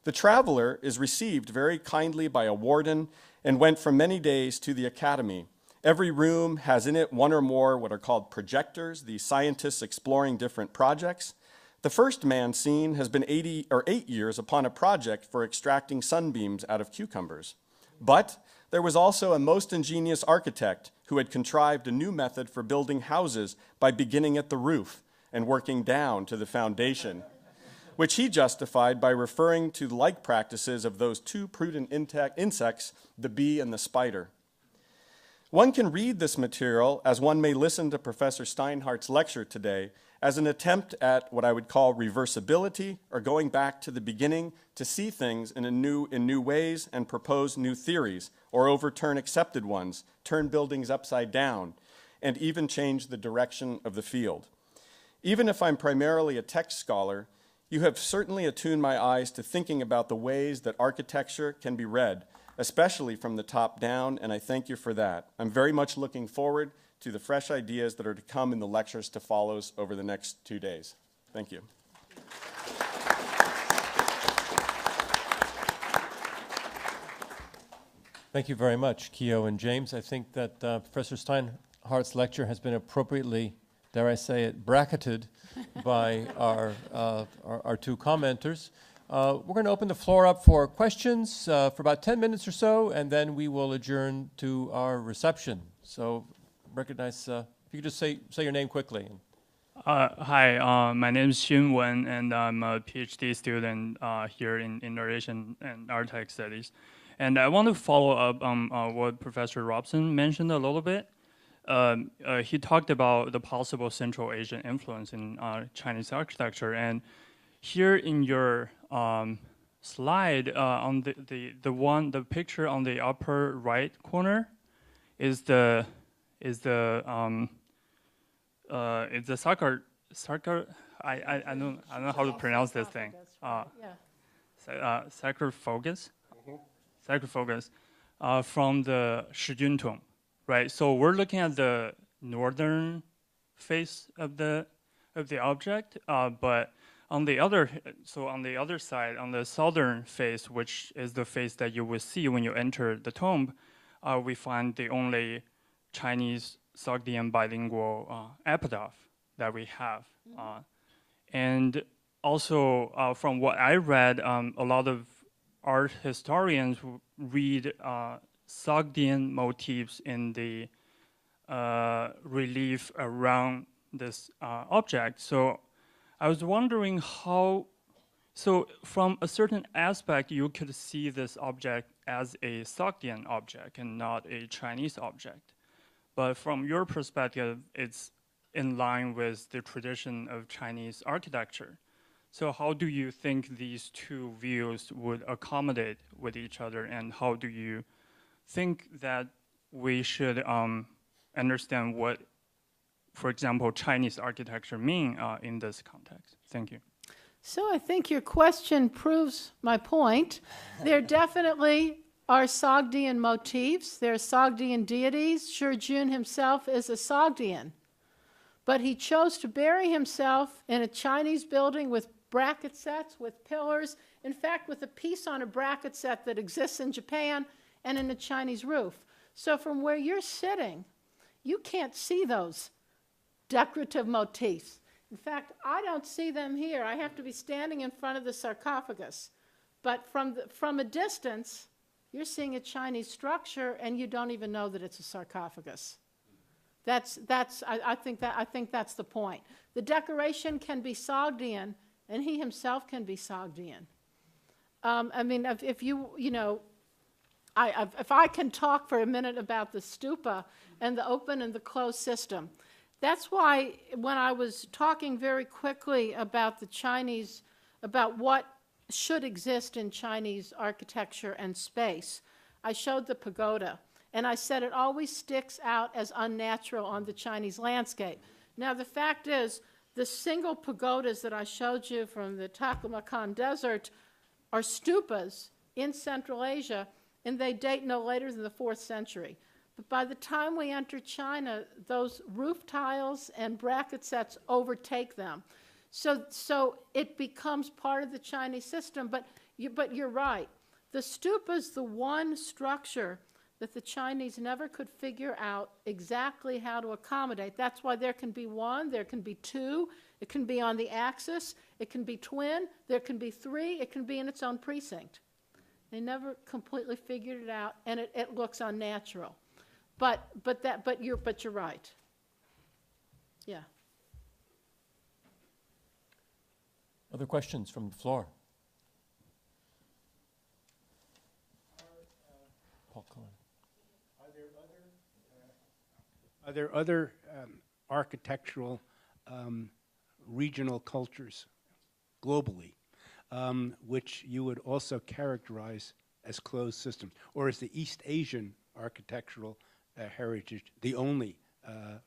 The traveler is received very kindly by a warden and went for many days to the academy. Every room has in it one or more what are called projectors, the scientists exploring different projects. The first man seen has been 8 years upon a project for extracting sunbeams out of cucumbers. But there was also a most ingenious architect who had contrived a new method for building houses by beginning at the roof and working down to the foundation, which he justified by referring to the like practices of those two prudent insects, the bee and the spider. One can read this material, as one may listen to Professor Steinhardt's lecture today, as an attempt at what I would call reversibility, or going back to the beginning to see things in new ways and propose new theories, or overturn accepted ones, turn buildings upside down, and even change the direction of the field. Even if I'm primarily a text scholar, you have certainly attuned my eyes to thinking about the ways that architecture can be read, especially from the top down, and I thank you for that. I'm very much looking forward to the fresh ideas that are to come in the lectures to follow over the next 2 days. Thank you. Thank you very much, Kyo and James. I think that Professor Steinhardt's lecture has been appropriately, dare I say it, bracketed by our two commenters. We're going to open the floor up for questions for about 10 minutes or so, and then we will adjourn to our reception. So recognize, if you could just say your name quickly. Hi, my name is Xun Wen, and I'm a PhD student here in Narration and Architect Studies. And I want to follow up on what Professor Robson mentioned a little bit. He talked about the possible Central Asian influence in Chinese architecture, and here in your slide on the picture on the upper right corner is the sarcophagus. I don't know how to pronounce this thing. Sarcophagus. Sarcophagus from the Shijun tomb, right? So we're looking at the northern face of the object, but on the other side, on the southern face, which is the face that you will see when you enter the tomb, we find the only Chinese Sogdian bilingual epitaph that we have. And also, from what I read, a lot of art historians read Sogdian motifs in the relief around this object. So I was wondering so from a certain aspect, you could see this object as a Sogdian object and not a Chinese object. But from your perspective, it's in line with the tradition of Chinese architecture. So how do you think these two views would accommodate with each other, and how do you think that we should understand what, for example, Chinese architecture mean in this context? Thank you. So I think your question proves my point. There definitely are Sogdian motifs. There are Sogdian deities. Shi Jun himself is a Sogdian. But he chose to bury himself in a Chinese building with bracket sets, with pillars, in fact, with a piece on a bracket set that exists in Japan and in a Chinese roof. So from where you're sitting, you can't see those decorative motifs. In fact, I don't see them here. I have to be standing in front of the sarcophagus. But from a distance, you're seeing a Chinese structure, and you don't even know that it's a sarcophagus. I think that's the point. The decoration can be Sogdian, and he himself can be Sogdian. I mean, if I can talk for a minute about the stupa and the open and the closed system, that's why when I was talking very quickly about the Chinese, about what should exist in Chinese architecture and space, I showed the pagoda, and I said it always sticks out as unnatural on the Chinese landscape. Now, the fact is, the single pagodas that I showed you from the Taklamakan Desert are stupas in Central Asia, and they date no later than the 4th century. But by the time we enter China, those roof tiles and bracket sets overtake them. So it becomes part of the Chinese system, but you're right. The stupa is the one structure that the Chinese never could figure out exactly how to accommodate. That's why there can be one, there can be two, it can be on the axis, it can be twin, there can be three, it can be in its own precinct. They never completely figured it out, and it looks unnatural. But you're right. Yeah. Other questions from the floor? Paul Cohen. Are there other architectural regional cultures globally which you would also characterize as closed systems? Or is the East Asian architectural heritage the only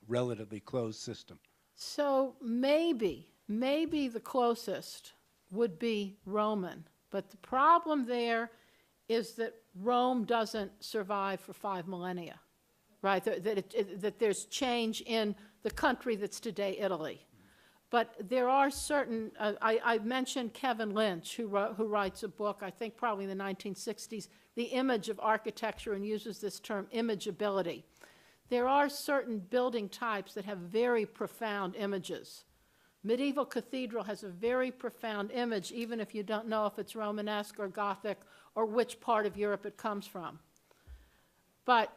relatively closed system? So maybe the closest would be Roman. But the problem there is that Rome doesn't survive for 5 millennia, right? That there's change in the country that's today Italy. But there are certain, I mentioned Kevin Lynch, who writes a book, I think probably in the 1960s, The Image of Architecture, and uses this term imageability. There are certain building types that have very profound images. Medieval cathedral has a very profound image, even if you don't know if it's Romanesque or Gothic or which part of Europe it comes from. But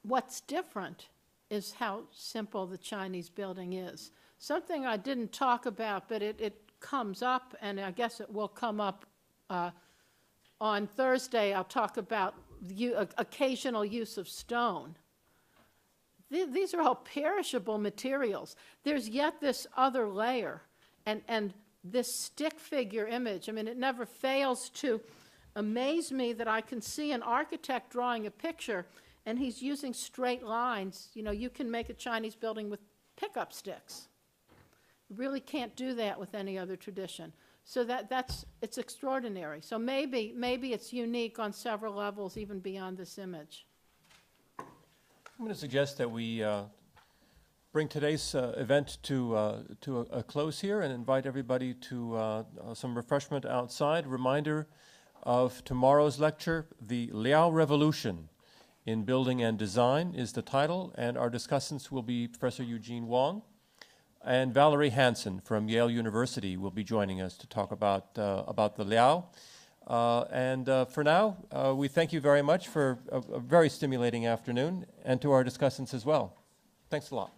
what's different is how simple the Chinese building is. Something I didn't talk about, but it comes up, and I guess it will come up on Thursday. I'll talk about occasional use of stone. These are all perishable materials. There's yet this other layer, and this stick figure image, I mean, it never fails to amaze me that I can see an architect drawing a picture, and he's using straight lines. You know, you can make a Chinese building with pickup sticks. You really can't do that with any other tradition. So it's extraordinary. So maybe it's unique on several levels, even beyond this image. I'm going to suggest that we bring today's event to a close here and invite everybody to some refreshment outside. Reminder of tomorrow's lecture, The Liao Revolution in Building and Design is the title, and our discussants will be Professor Eugene Wong and Valerie Hansen from Yale University will be joining us to talk about the Liao. For now, we thank you very much for a very stimulating afternoon, and to our discussants as well. Thanks a lot.